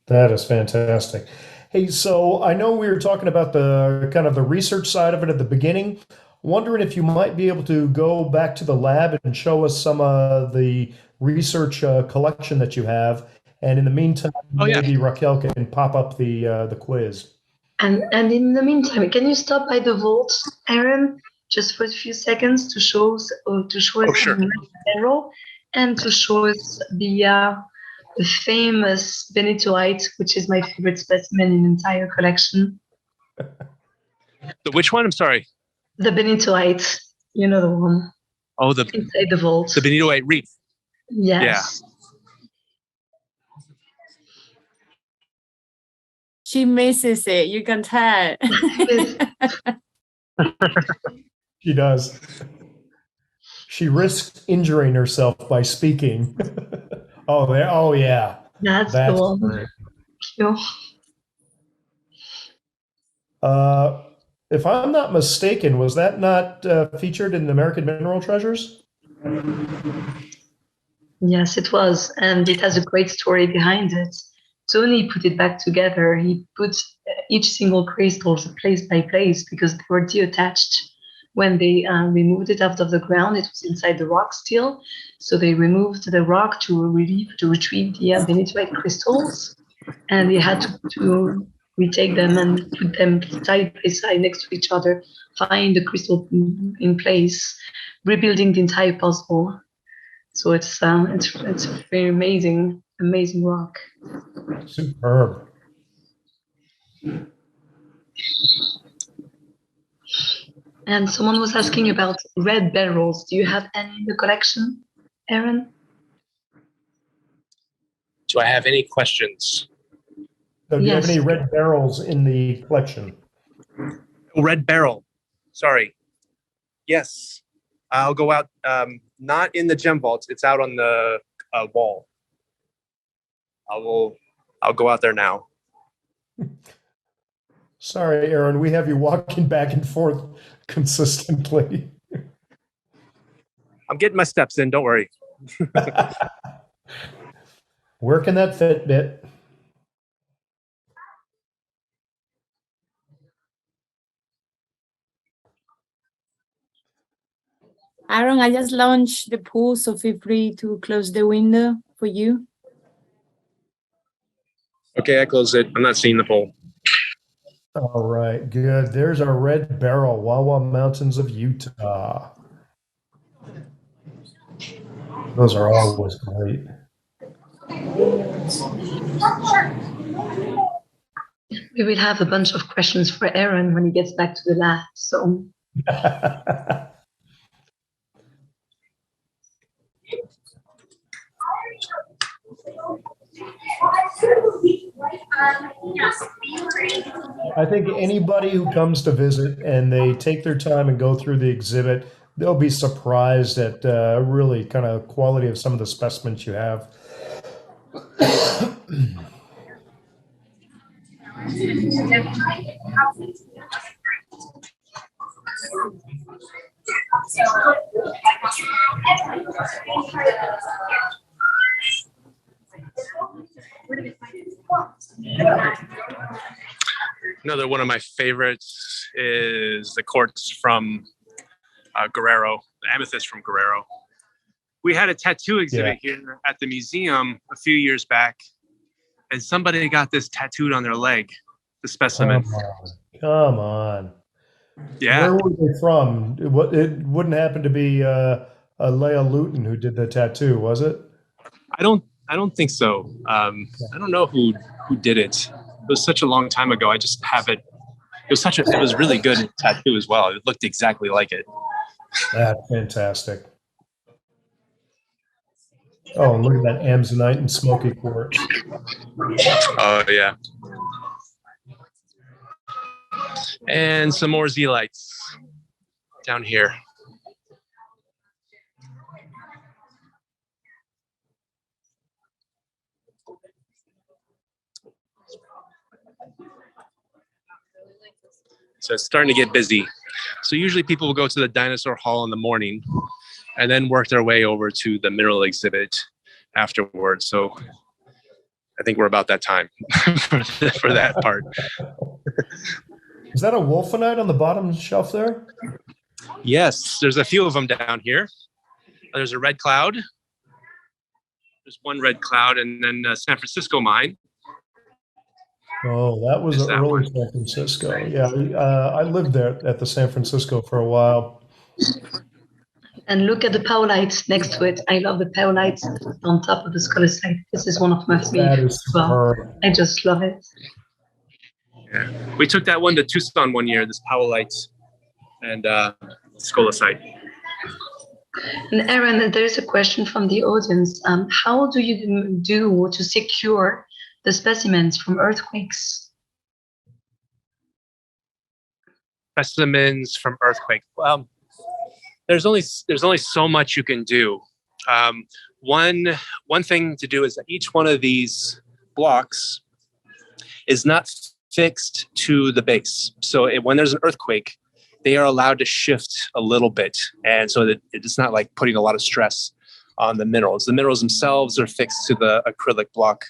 That is fantastic. Hey, so I know we were talking about the kind of the research side of it at the beginning. Wondering if you might be able to go back to the lab and show us some of the research collection that you have. And in the meantime, maybe Raquel can pop up the quiz. And in the meantime, can you stop by the vault, Aaron, just for a few seconds to show us sure. mineral and to show us the famous benitoite, which is my favorite specimen in the entire collection. Which one? I'm sorry. The benitoite, you know the one. Oh, inside the vault. The benitoite reef. Yes. Yeah. She misses it. You can tell. She does. She risks injuring herself by speaking. Oh yeah. That's the one. Great. Thank you. If I'm not mistaken, was that not featured in the American Mineral Treasures? Yes, it was. And it has a great story behind it. Tony put it back together. He put each single crystal place by place because they were detached. When they removed it out of the ground, it was inside the rock still. So they removed the rock to retrieve the benitoite crystals. And they had to retake them and put them side by side next to each other, find the crystal in place, rebuilding the entire puzzle. So it's very amazing rock. Superb. And someone was asking about red beryls. Do you have any in the collection, Aaron? Do I have any questions? So do you have Yes. any red barrels in the collection? Red beryl. Sorry. Yes. I'll go out. Not in the gem vaults. It's out on the wall. I'll go out there now. Sorry, Aaron, we have you walking back and forth consistently. I'm getting my steps in. Don't worry. Working that Fitbit. Aaron, I just launched the pool, so feel free to close the window for you. Okay, I closed it. I'm not seeing the pole. All right, good. There's our red beryl, Wawa Mountains of Utah. Those are always great. We will have a bunch of questions for Aaron when he gets back to the lab. So I think anybody who comes to visit and they take their time and go through the exhibit, they'll be surprised at really kind of quality of some of the specimens you have. Another one of my favorites is the quartz from Guerrero, the amethyst from Guerrero. We had a tattoo exhibit here at the museum a few years back, and somebody got this tattooed on their leg, the specimen. Come on. Yeah. Where were they from? It wouldn't happen to be Leah Luton who did the tattoo, was it? I don't think so. I don't know who did it. It was such a long time ago. I just have it. It was really good tattoo as well. It looked exactly like it. That's fantastic. Oh, and look at that amazonite and smoky quartz. Oh yeah. And some more zeolites down here. So it's starting to get busy. So usually people will go to the dinosaur hall in the morning and then work their way over to the mineral exhibit afterwards. So I think we're about that time for that part. Is that a wolfenite on the bottom shelf there? Yes, there's a few of them down here. There's a red cloud. There's one red cloud, and then San Francisco mine. Oh, that was Is that early one? San Francisco. Yeah, I lived there at the San Francisco for a while. and look at the powlites next to it. I love the powlites on top of the scolecite. This is one of my That favorites is as well. superb. I just love it. Yeah. We took that one to Tucson one year, this powellite and scolecite. And Aaron, there's a question from the audience. How do you do to secure the specimens from earthquakes? Specimens from earthquake. Well, there's only so much you can do. One thing to do is that each one of these blocks is not fixed to the base. So when there's an earthquake, they are allowed to shift a little bit. And so that it's not like putting a lot of stress on the minerals. The minerals themselves are fixed to the acrylic block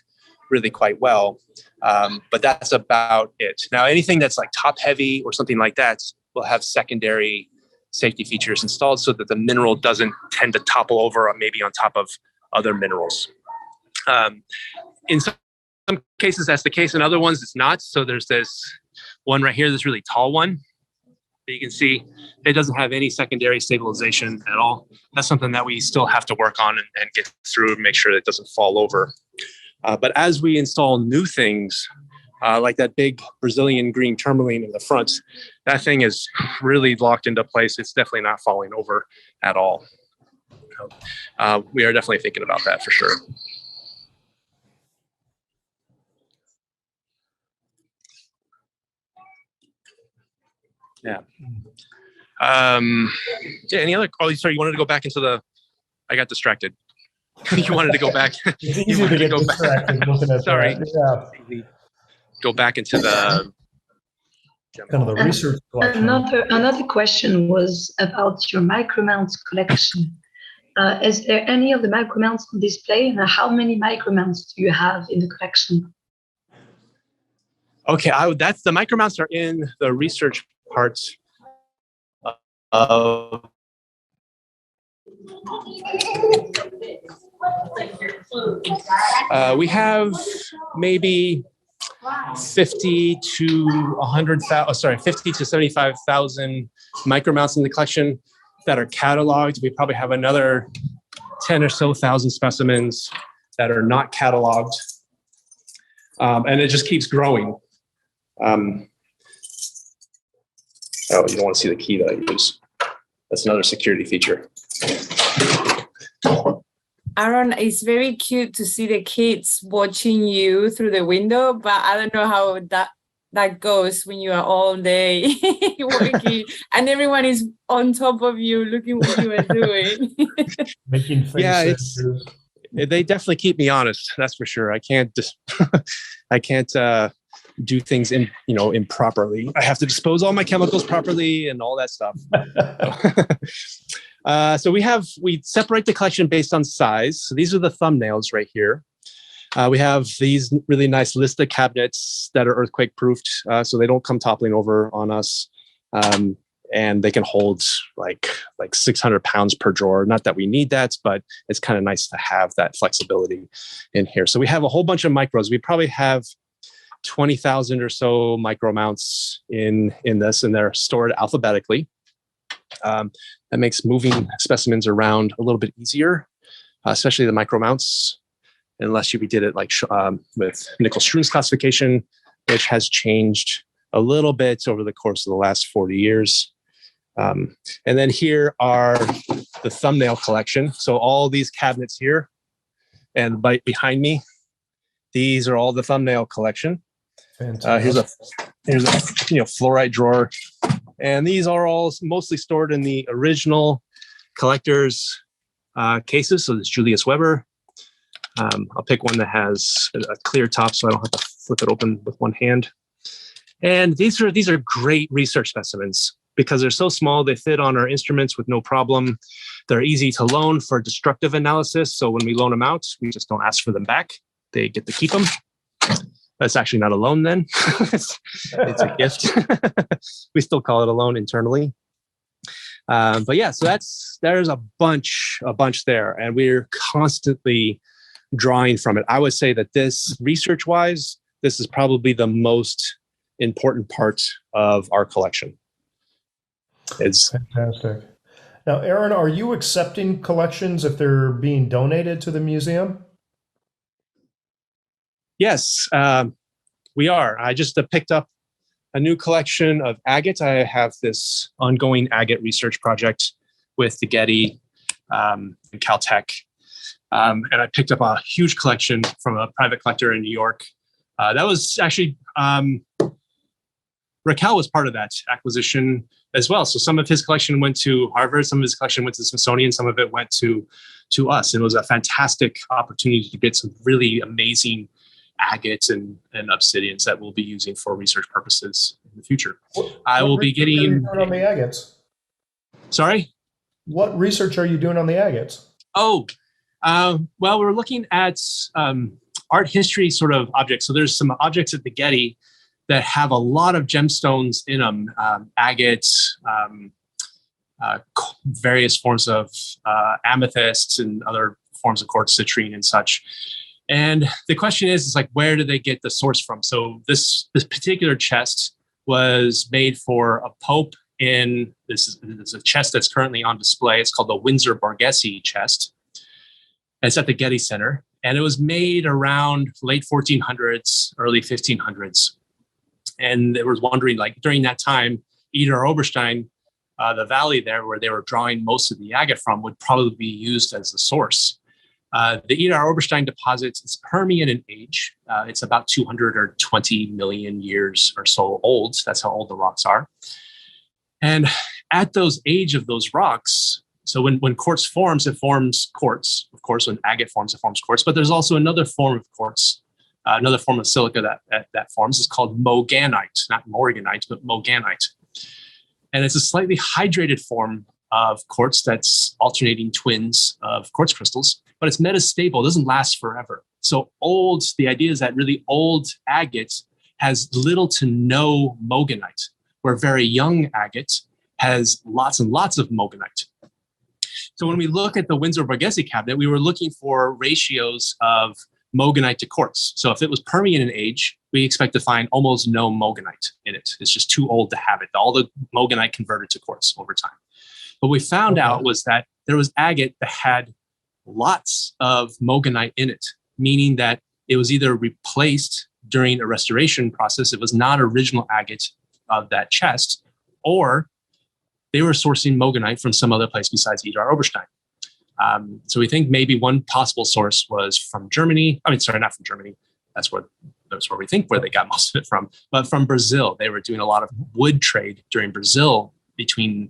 really quite well. But that's about it. Now, anything that's like top heavy or something like that will have secondary safety features installed so that the mineral doesn't tend to topple over maybe on top of other minerals. In some cases, that's the case. In other ones, it's not. So there's this one right here, this really tall one. But you can see it doesn't have any secondary stabilization at all. That's something that we still have to work on and get through and make sure that it doesn't fall over. But as we install new things, like that big Brazilian green tourmaline in the front, that thing is really locked into place. It's definitely not falling over at all. We are definitely thinking about that for sure. Yeah. Yeah. Any other? Oh, sorry. You wanted to go back into the? I got distracted. You wanted to go back. It's easy to get distracted looking at sorry. that. Yeah. Go back into the kind of the research collection. Another question was about your micromounts collection. Is there any of the micromounts on display, and how many micromounts do you have in the collection? Okay, that's the micromounts are in the research part of. We have maybe 50 to 100,000. Sorry, 50 to 75,000 micromounts in the collection that are cataloged. We probably have another 10 or so thousand specimens that are not cataloged, and it just keeps growing. Oh, you don't want to see the key that I use. That's another security feature. Aaron, it's very cute to see the kids watching you through the window, but I don't know how that goes when you are all day working and everyone is on top of you looking what you are doing. Making faces. Yeah, they definitely keep me honest. That's for sure. I can't do things improperly. I have to dispose all my chemicals properly and all that stuff. So we separate the collection based on size. So these are the thumbnails right here. We have these really nice Lista cabinets that are earthquake proofed, so they don't come toppling over on us. And they can hold like 600 pounds per drawer. Not that we need that, but it's kind of nice to have that flexibility in here. So we have a whole bunch of micros. We probably have 20,000 or so micro mounts in this, and they're stored alphabetically. That makes moving specimens around a little bit easier, especially the micro mounts, unless we did it like with Nichols-Schroon's classification, which has changed a little bit over the course of the last 40 years. And then here are the thumbnail collection. So all these cabinets here and behind me, these are all the thumbnail collection. Here's a fluorite drawer, and these are all mostly stored in the original collector's cases. So this Julius Weber. I'll pick one that has a clear top, so I don't have to flip it open with one hand. And these are great research specimens because they're so small. They fit on our instruments with no problem. They're easy to loan for destructive analysis. So when we loan them out, we just don't ask for them back. They get to keep them. That's actually not a loan then. It's a gift. We still call it a loan internally. But yeah, so there's a bunch there, and we're constantly drawing from it. I would say that this, research-wise, this is probably the most important part of our collection. It's fantastic. Now, Aaron, are you accepting collections if they're being donated to the museum? Yes, we are. I just picked up a new collection of agates. I have this ongoing agate research project with the Getty and Caltech. And I picked up a huge collection from a private collector in New York. That was actually, Raquel was part of that acquisition as well. So some of his collection went to Harvard, some of his collection went to the Smithsonian, some of it went to us. And it was a fantastic opportunity to get some really amazing agates and obsidians that we'll be using for research purposes in the future. I will be getting on the agates. Sorry? What research are you doing on the agates? Oh, well, we're looking at art history sort of objects. So there's some objects at the Getty that have a lot of gemstones in them, agates, various forms of amethysts and other forms of quartz, citrine and such. And the question is like, where do they get the source from? So this particular chest was made for a pope in this is a chest that's currently on display. It's called the Windsor Borghese chest. And it's at the Getty Center. And it was made around late 1400s, early 1500s. And they were wondering, like, during that time, Eder Oberstein, the valley there where they were drawing most of the agate from, would probably be used as the source. The Eder Oberstein deposit is Permian in age. It's about 220 million years or so old. That's how old the rocks are. And at those age of those rocks, so when quartz forms, it forms quartz. Of course, when agate forms, it forms quartz. But there's also another form of quartz, another form of silica that forms. It's called moganite, not morganite, but moganite. And it's a slightly hydrated form of quartz that's alternating twins of quartz crystals, but it's metastable. It doesn't last forever. So the idea is that really old agate has little to no moganite, where very young agate has lots and lots of moganite. So when we look at the Windsor Borghese cabinet, we were looking for ratios of moganite to quartz. So if it was Permian in age, we expect to find almost no moganite in it. It's just too old to have it. All the moganite converted to quartz over time. What we found out was that there was agate that had lots of moganite in it, meaning that it was either replaced during a restoration process, it was not original agate of that chest, or they were sourcing moganite from some other place besides Eder Oberstein. So we think maybe one possible source was from Germany. I mean, sorry, not from Germany. That's where we think where they got most of it from. But from Brazil, they were doing a lot of wood trade during Brazil between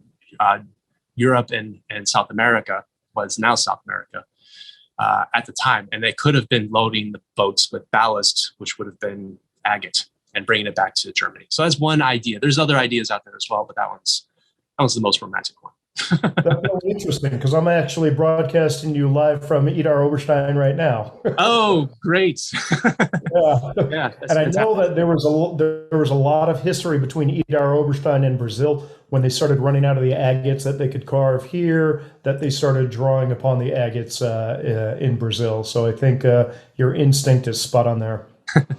Europe and South America, was now South America at the time. And they could have been loading the boats with ballast, which would have been agate, and bringing it back to Germany. So that's one idea. There's other ideas out there as well, but that one's the most romantic one. That's really interesting, because I'm actually broadcasting you live from Eder Oberstein right now. Oh, great! Yeah, and I know that there was a lot of history between Eder Oberstein and Brazil when they started running out of the agates that they could carve here, that they started drawing upon the agates in Brazil. So I think your instinct is spot on there.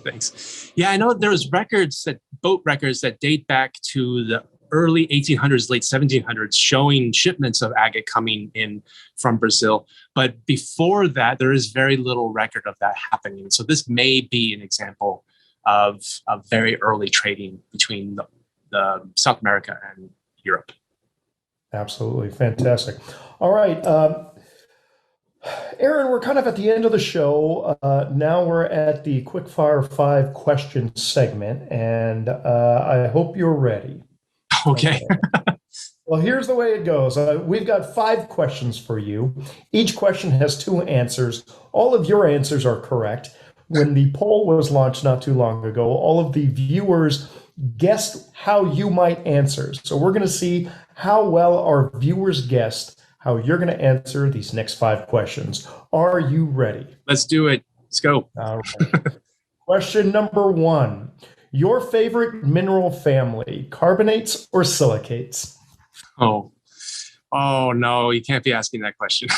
Thanks. Yeah, I know there was boat records that date back to the early 1800s, late 1700s, showing shipments of agate coming in from Brazil. But before that, there is very little record of that happening. So this may be an example of very early trading between the South America and Europe. Absolutely. Fantastic. All right. Aaron, we're kind of at the end of the show. Now we're at the Quickfire 5 question segment, and I hope you're ready. Okay. Well, here's the way it goes. We've got 5 questions for you. Each question has 2 answers. All of your answers are correct. When the poll was launched not too long ago, all of the viewers guessed how you might answer. So we're going to see how well our viewers guessed how you're going to answer these next 5 questions. Are you ready? Let's do it. Let's go. All right. Question number 1. Your favorite mineral family, carbonates or silicates? Oh no, you can't be asking that question.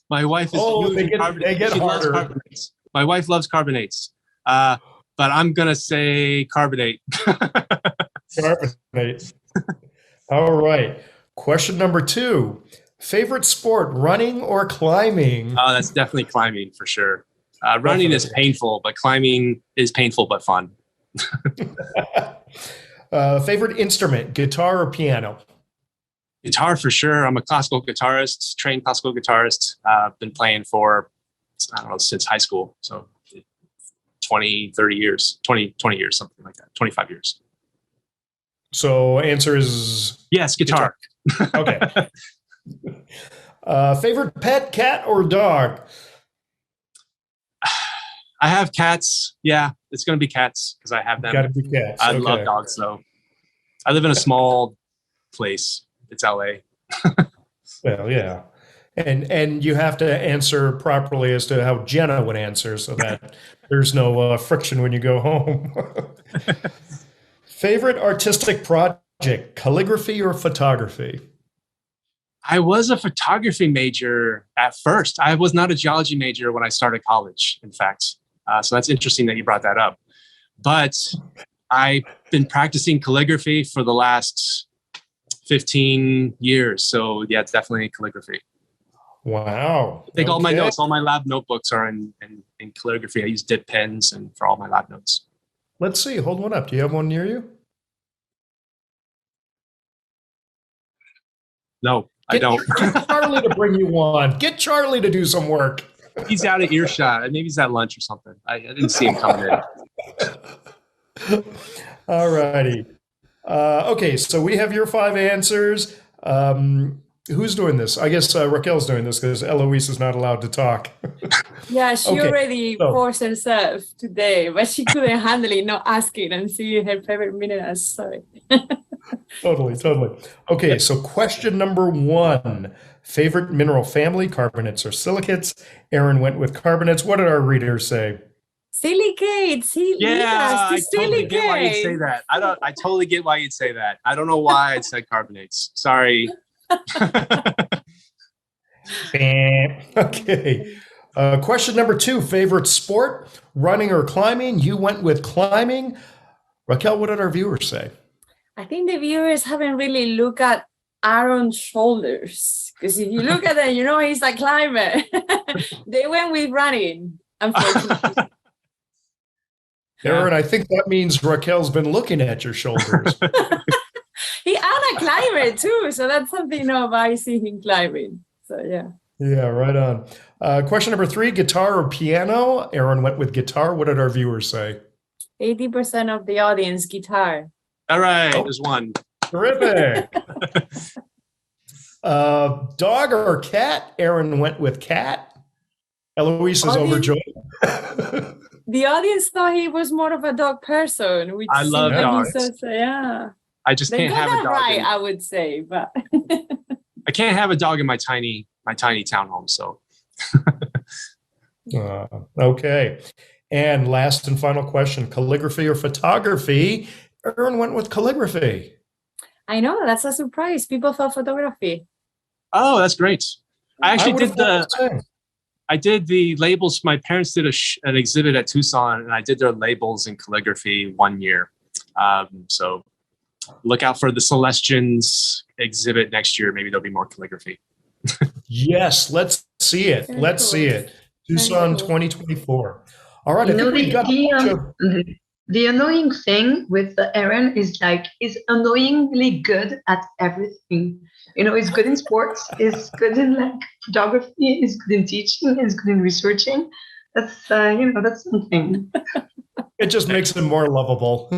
My wife is they get harder. Carbonates. My wife loves carbonates. But I'm going to say carbonate. Carbonate. All right. Question number 2. Favorite sport, running or climbing? Oh, that's definitely climbing for sure. Running is painful, but climbing is painful but fun. Favorite instrument, guitar or piano? Guitar for sure. I'm a classical guitarist, trained classical guitarist. I've been playing for, I don't know, since high school. So 20 years, something like that, 25 years. So answer is? Yes, guitar. Okay. Favorite pet, cat or dog? I have cats. Yeah, it's going to be cats because I have them. Got to be cats. I love dogs, though. I live in a small place. It's LA. Well, yeah. And you have to answer properly as to how Jenna would answer so that there's no friction when you go home. Favorite artistic project, calligraphy or photography? I was a photography major at first. I was not a geology major when I started college, in fact. So that's interesting that you brought that up. But I've been practicing calligraphy for the last 15 years. So yeah, it's definitely calligraphy. Wow. I think all my Okay. notes, all my lab notebooks are in calligraphy. I use dip pens and for all my lab notes. Let's see. Hold one up. Do you have one near you? No, I don't. Get Charlie to bring you one. Get Charlie to do some work. He's out of earshot. Maybe he's at lunch or something. I didn't see him coming in. All righty. Okay, so we have your 5 answers. Who's doing this? I guess Raquel's doing this because Eloise is not allowed to talk. Yeah, she Okay, already so- forced herself today, but she couldn't handle it, not asking and seeing her favorite minerals. Sorry. Totally. Okay, so question number 1. Favorite mineral family, carbonates or silicates? Aaron went with carbonates. What did our readers say? Silicates. Yeah, I Yes, totally get why you'd say silicates. that. I totally get why you'd say that. I don't know why I said carbonates. Sorry. Okay. Question number 2, favorite sport, running or climbing? You went with climbing. Raquel, what did our viewers say? I think the viewers haven't really looked at Aaron's shoulders, because if you look at them, you know he's a climber. They went with running, unfortunately. Aaron, I think that means Raquel's been looking at your shoulders. He and a climber too, so that's something new I see him climbing. So yeah. Yeah, right on. Question number 3, guitar or piano? Aaron went with guitar. What did our viewers say? 80% of the audience guitar. All right, Oh. there's one. Terrific. Dog or cat? Aaron went with cat. Eloise is Audience- overjoyed. The audience thought he was more of a dog person, which I love seems dogs. so yeah. I just They can't got have a that dog. right, I would say, but I can't have a dog in my tiny townhome. So Okay. And last and final question, calligraphy or photography? Aaron went with calligraphy. I know that's a surprise. People thought photography. oh, that's great. I actually would have thought the same. I did the labels. My parents did an exhibit at Tucson, and I did their labels in calligraphy 1 year. So look out for the Celestians exhibit next year. Maybe there'll be more calligraphy. Yes, let's see it. Very Let's cool. see it. Tucson cool. 2024. All right, You I know, think we've got a bunch of- the annoying thing with Aaron is like he's annoyingly good at everything. You know, he's good in sports, he's good in like photography, he's good in teaching, he's good in researching. That's that's something. it just makes him more lovable.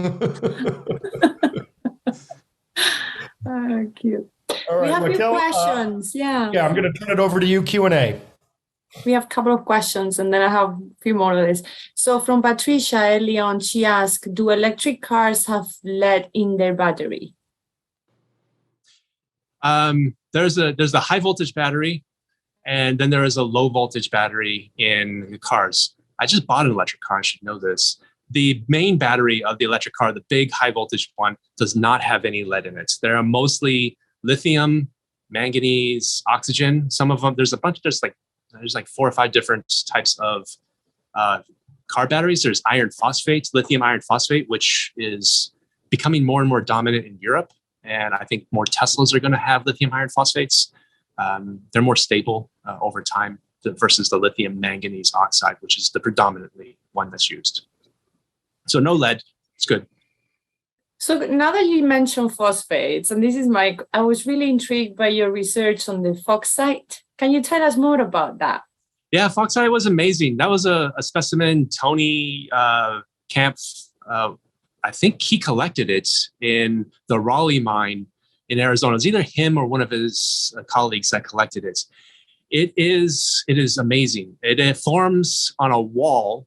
Oh, cute. All right, We have a few Raquel, questions. yeah, I'm going to turn it over to you, Q&A. We have a couple of questions, and then I have a few more of this. So from Patricia early on, she asked, do electric cars have lead in their battery? There's a high voltage battery, and then there is a low voltage battery in the cars. I just bought an electric car. I should know this. The main battery of the electric car, the big high voltage one, does not have any lead in it. There are mostly lithium, manganese, oxygen. Some of them, there's like 4 or 5 different types of car batteries. There's iron phosphate, lithium iron phosphate, which is becoming more and more dominant in Europe. And I think more Teslas are going to have lithium iron phosphates. They're more stable over time versus the lithium manganese oxide, which is the predominantly one that's used. So no lead, it's good. So now that you mentioned phosphates, and this is I was really intrigued by your research on the Foxite. Can you tell us more about that? Yeah, Foxite was amazing. That was a specimen Tony Camp, I think he collected it in the Raleigh mine in Arizona. It was either him or one of his colleagues that collected it. It is amazing. It forms on a wall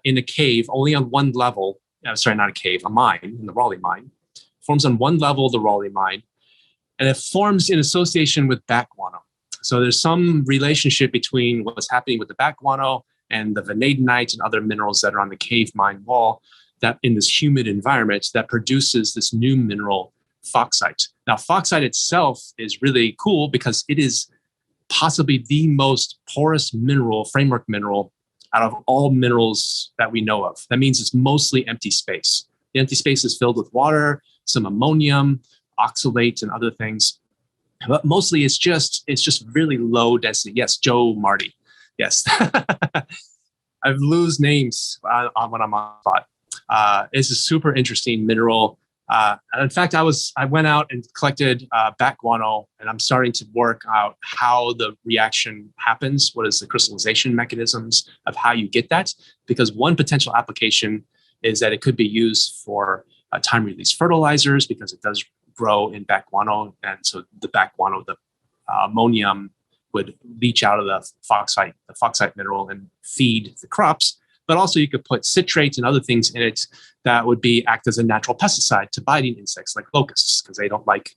in a cave, only on one level. Sorry, not a cave, a mine in the Raleigh mine. Forms on one level of the Raleigh mine, and it forms in association with bat guano. So there's some relationship between what's happening with the bat guano and the vanadinite and other minerals that are on the cave mine wall, that in this humid environment that produces this new mineral, Foxite. Now, Foxite itself is really cool because it is possibly the most porous mineral, framework mineral, out of all minerals that we know of. That means it's mostly empty space. The empty space is filled with water, some ammonium, oxalate and other things. But mostly it's just really low density. Yes, Joe Marty. Yes. I lose names when I'm on spot. It's a super interesting mineral. And in fact, I went out and collected bat guano, and I'm starting to work out how the reaction happens. What is the crystallization mechanisms of how you get that? Because one potential application is that it could be used for time-release fertilizers, because it does grow in bat guano, and so the bat guano, the ammonium, would leach out of the fauxite mineral and feed the crops. But also you could put citrates and other things in it that would act as a natural pesticide to biting insects like locusts, because they don't like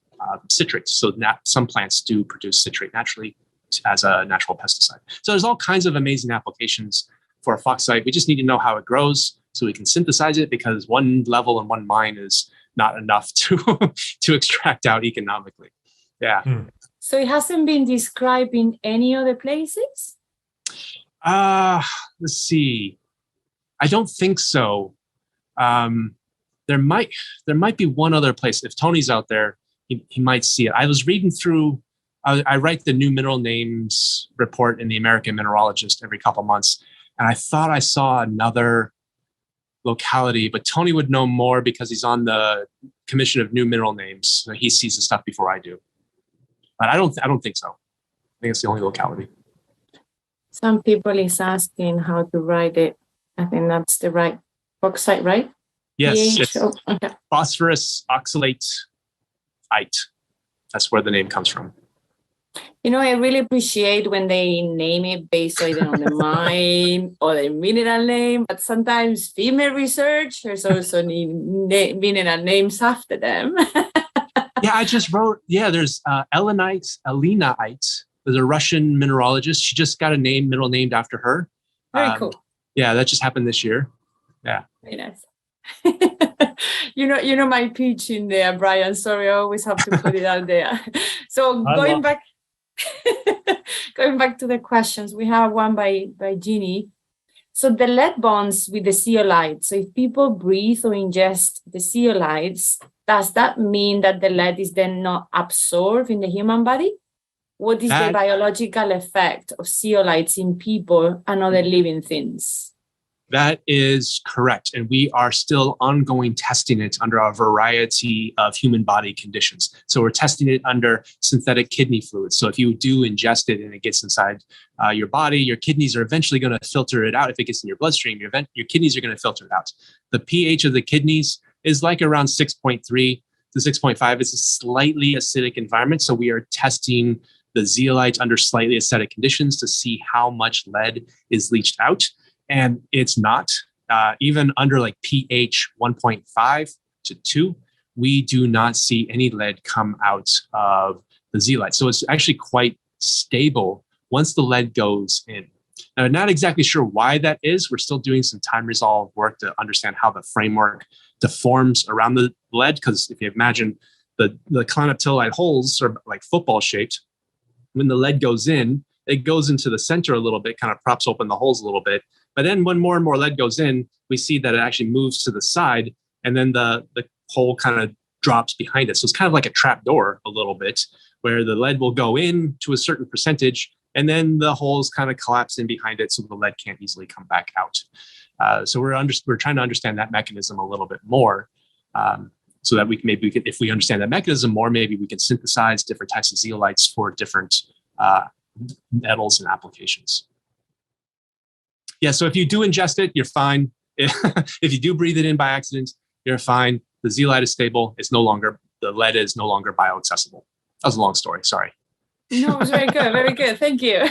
citrates. So some plants do produce citrate naturally as a natural pesticide. So there's all kinds of amazing applications for fauxite. We just need to know how it grows so we can synthesize it, because one level and one mine is not enough to extract out economically. Yeah. So it hasn't been described in any other places? Let's see. I don't think so. There might be one other place. If Tony's out there, he might see it. I was reading through. I write the new mineral names report in the American Mineralogist every couple months, and I thought I saw another locality, but Tony would know more because he's on the Commission of New Mineral Names. So he sees the stuff before I do. But I don't think so. I think it's the only locality. Some people is asking how to write it. I think that's the right bauxite, right? Yes, it's okay. Phosphorus oxalate. That's where the name comes from. I really appreciate when they name it based either on the mine or the mineral name, but sometimes female researchers also need mineral names after them. Yeah, I just wrote, there's Elenite. There's a Russian mineralogist. She just got a mineral named after her. Very cool. Yeah, that just happened this year. Yeah. Very nice. you know my pitch in there, Brian. Sorry, I always have to put it out there. So going back to the questions, we have one by Jeannie. So the lead bonds with the zeolites. So if people breathe or ingest the zeolites, does that mean that the lead is then not absorbed in the human body? What is the biological effect of zeolites in people and other living things? That is correct. And we are still ongoing testing it under a variety of human body conditions. So we're testing it under synthetic kidney fluid. So if you do ingest it and it gets inside your body, your kidneys are eventually going to filter it out. If it gets in your bloodstream, your kidneys are going to filter it out. The pH of the kidneys is like around 6.3 to 6.5. It's a slightly acidic environment. So we are testing the zeolite under slightly acidic conditions to see how much lead is leached out. And it's not, even under like pH 1.5 to 2, we do not see any lead come out of the zeolite. So it's actually quite stable once the lead goes in. Now, I'm not exactly sure why that is. We're still doing some time resolve work to understand how the framework deforms around the lead. Because if you imagine the clinoptilite holes are like football shaped, when the lead goes in, it goes into the center a little bit, kind of props open the holes a little bit. But then when more and more lead goes in, we see that it actually moves to the side, and then the hole kind of drops behind it. So it's kind of like a trap door a little bit, where the lead will go in to a certain percentage, and then the holes kind of collapse in behind it, so the lead can't easily come back out. So we're trying to understand that mechanism a little bit more, so that if we understand that mechanism more, maybe we can synthesize different types of zeolites for different metals and applications. Yeah, so if you do ingest it, you're fine. If you do breathe it in by accident, you're fine. The zeolite is stable. The lead is no longer bioaccessible. That was a long story. Sorry. No, it was very good. Very good. Thank you.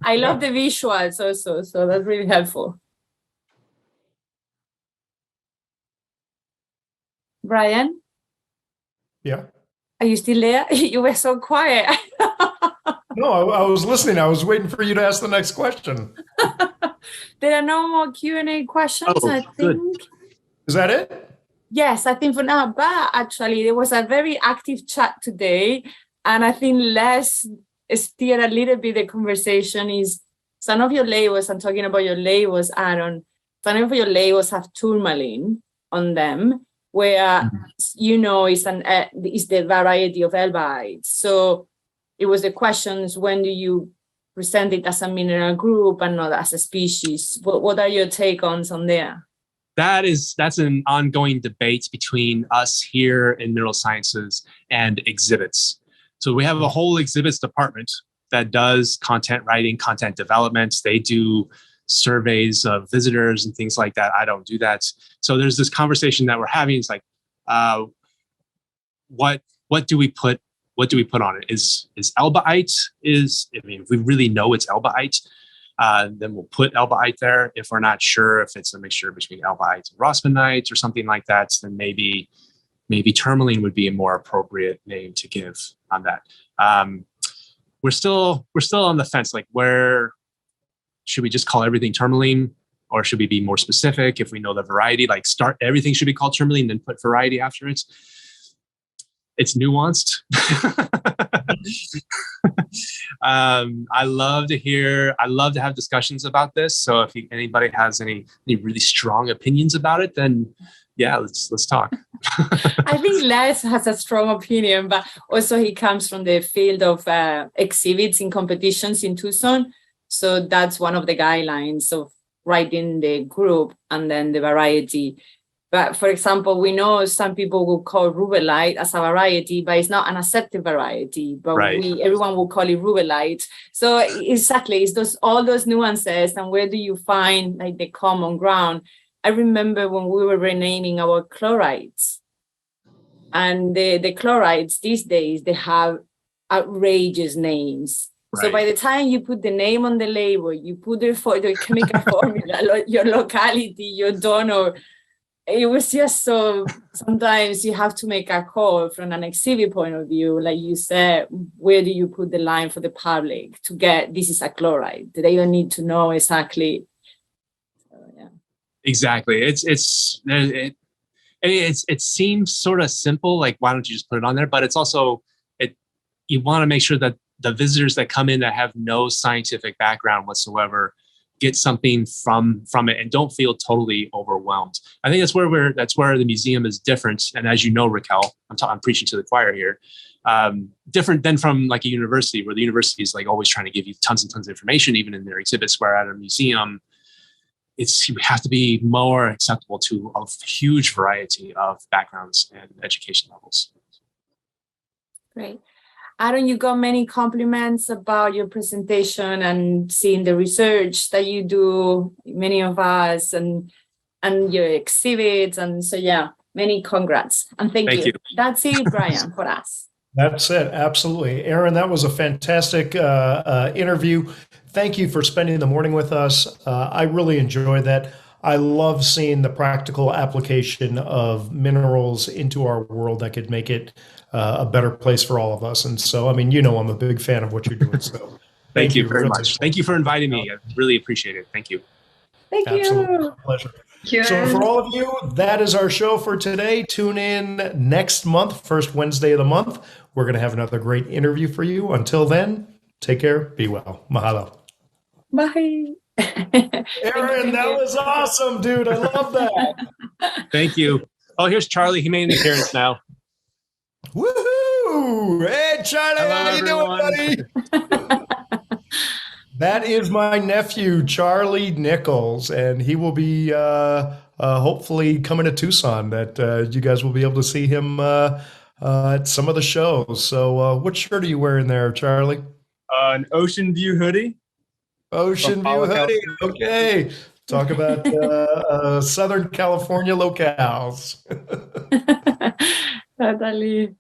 I love the visuals also, so that's really helpful. Brian? Yeah. Are you still there? You were so quiet. No, I was listening. I was waiting for you to ask the next question. There are no more Q&A questions, I think. Good. Is that it? Yes, I think for now. But actually, there was a very active chat today. And I think let's steer a little bit the conversation is some of your labels, I'm talking about your labels, Aaron, some of your labels have tourmaline on them. where is the variety of elbaite. So it was the questions, when do you present it as a mineral group and not as a species? What are your take on there? That's an ongoing debate between us here in mineral sciences and exhibits. So we have a whole exhibits department that does content writing, content development. They do surveys of visitors and things like that. I don't do that. So there's this conversation that we're having. It's like, what do we put on it? Is elbaite if we really know it's elbaite, then we'll put elbaite there. If we're not sure if it's a mixture between elbaite and rossmanite or something like that, then maybe tourmaline would be a more appropriate name to give on that. We're still on the fence. Like, where should we just call everything tourmaline, or should we be more specific? If we know the variety, like everything should be called tourmaline, then put variety after it. It's nuanced. I love to have discussions about this. So if anybody has any really strong opinions about it, then yeah, let's talk. I think Les has a strong opinion, but also he comes from the field of exhibits in competitions in Tucson. So that's one of the guidelines of writing the group and then the variety. But for example, we know some people will call rubellite as a variety, but it's not an accepted variety. But right. Everyone will call it rubellite. So exactly, it's all those nuances, and where do you find like the common ground? I remember when we were renaming our chlorides, and the chlorides these days, they have outrageous names. Right. So by the time you put the name on the label, you put the chemical formula, your locality, your donor, it was just so, sometimes you have to make a call from an exhibit point of view. Like you said, where do you put the line for the public to get, this is a chloride? They don't need to know exactly. So, yeah. Exactly. It seems sort of simple, like, why don't you just put it on there? But it's also, you want to make sure that the visitors that come in that have no scientific background whatsoever get something from it and don't feel totally overwhelmed. I think that's where the museum is different. And as you know, Raquel, I'm preaching to the choir here. Different than from like a university, where the university is like always trying to give you tons and tons of information, even in their exhibits, where at a museum, we have to be more acceptable to a huge variety of backgrounds and education levels. Great. Aaron, you got many compliments about your presentation and seeing the research that you do, many of us, and your exhibits. And so, yeah, many congrats. And thank you. That's it, Brian, for us. That's it. Absolutely. Aaron, that was a fantastic interview. Thank you for spending the morning with us. I really enjoyed that. I love seeing the practical application of minerals into our world that could make it a better place for all of us. And so, I mean, I'm a big fan of what you're doing. So thank you very much. Thank you for inviting me. I really appreciate it. Thank you. Thank you. Absolutely. Pleasure. So for all of you, that is our show for today. Tune in next month, first Wednesday of the month. We're going to have another great interview for you. Until then, take care. Be well. Mahalo. Bye. Aaron, that was awesome, dude. I love that. Thank you. Oh, here's Charlie. He made an appearance now. Woohoo! Hey, Charlie, how you doing, buddy? That is my nephew, Charlie Nichols, and he will be hopefully coming to Tucson. That you guys will be able to see him at some of the shows. So, what shirt are you wearing there, Charlie? An Ocean View hoodie. Ocean View hoodie. Okay. Talk about Southern California locales. Totally.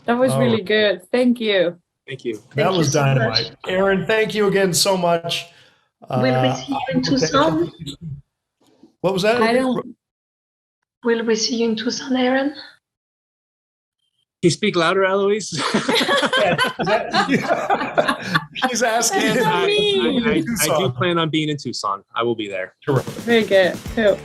That was really good. Thank you. Thank you. That was dynamite. Aaron, thank you again so much. Will we see you in Tucson? What was that? Will we see you in Tucson, Aaron? Can you speak louder, Eloise? She's asking. I do plan on being in Tucson. I will be there. Correct. Very good. Cool.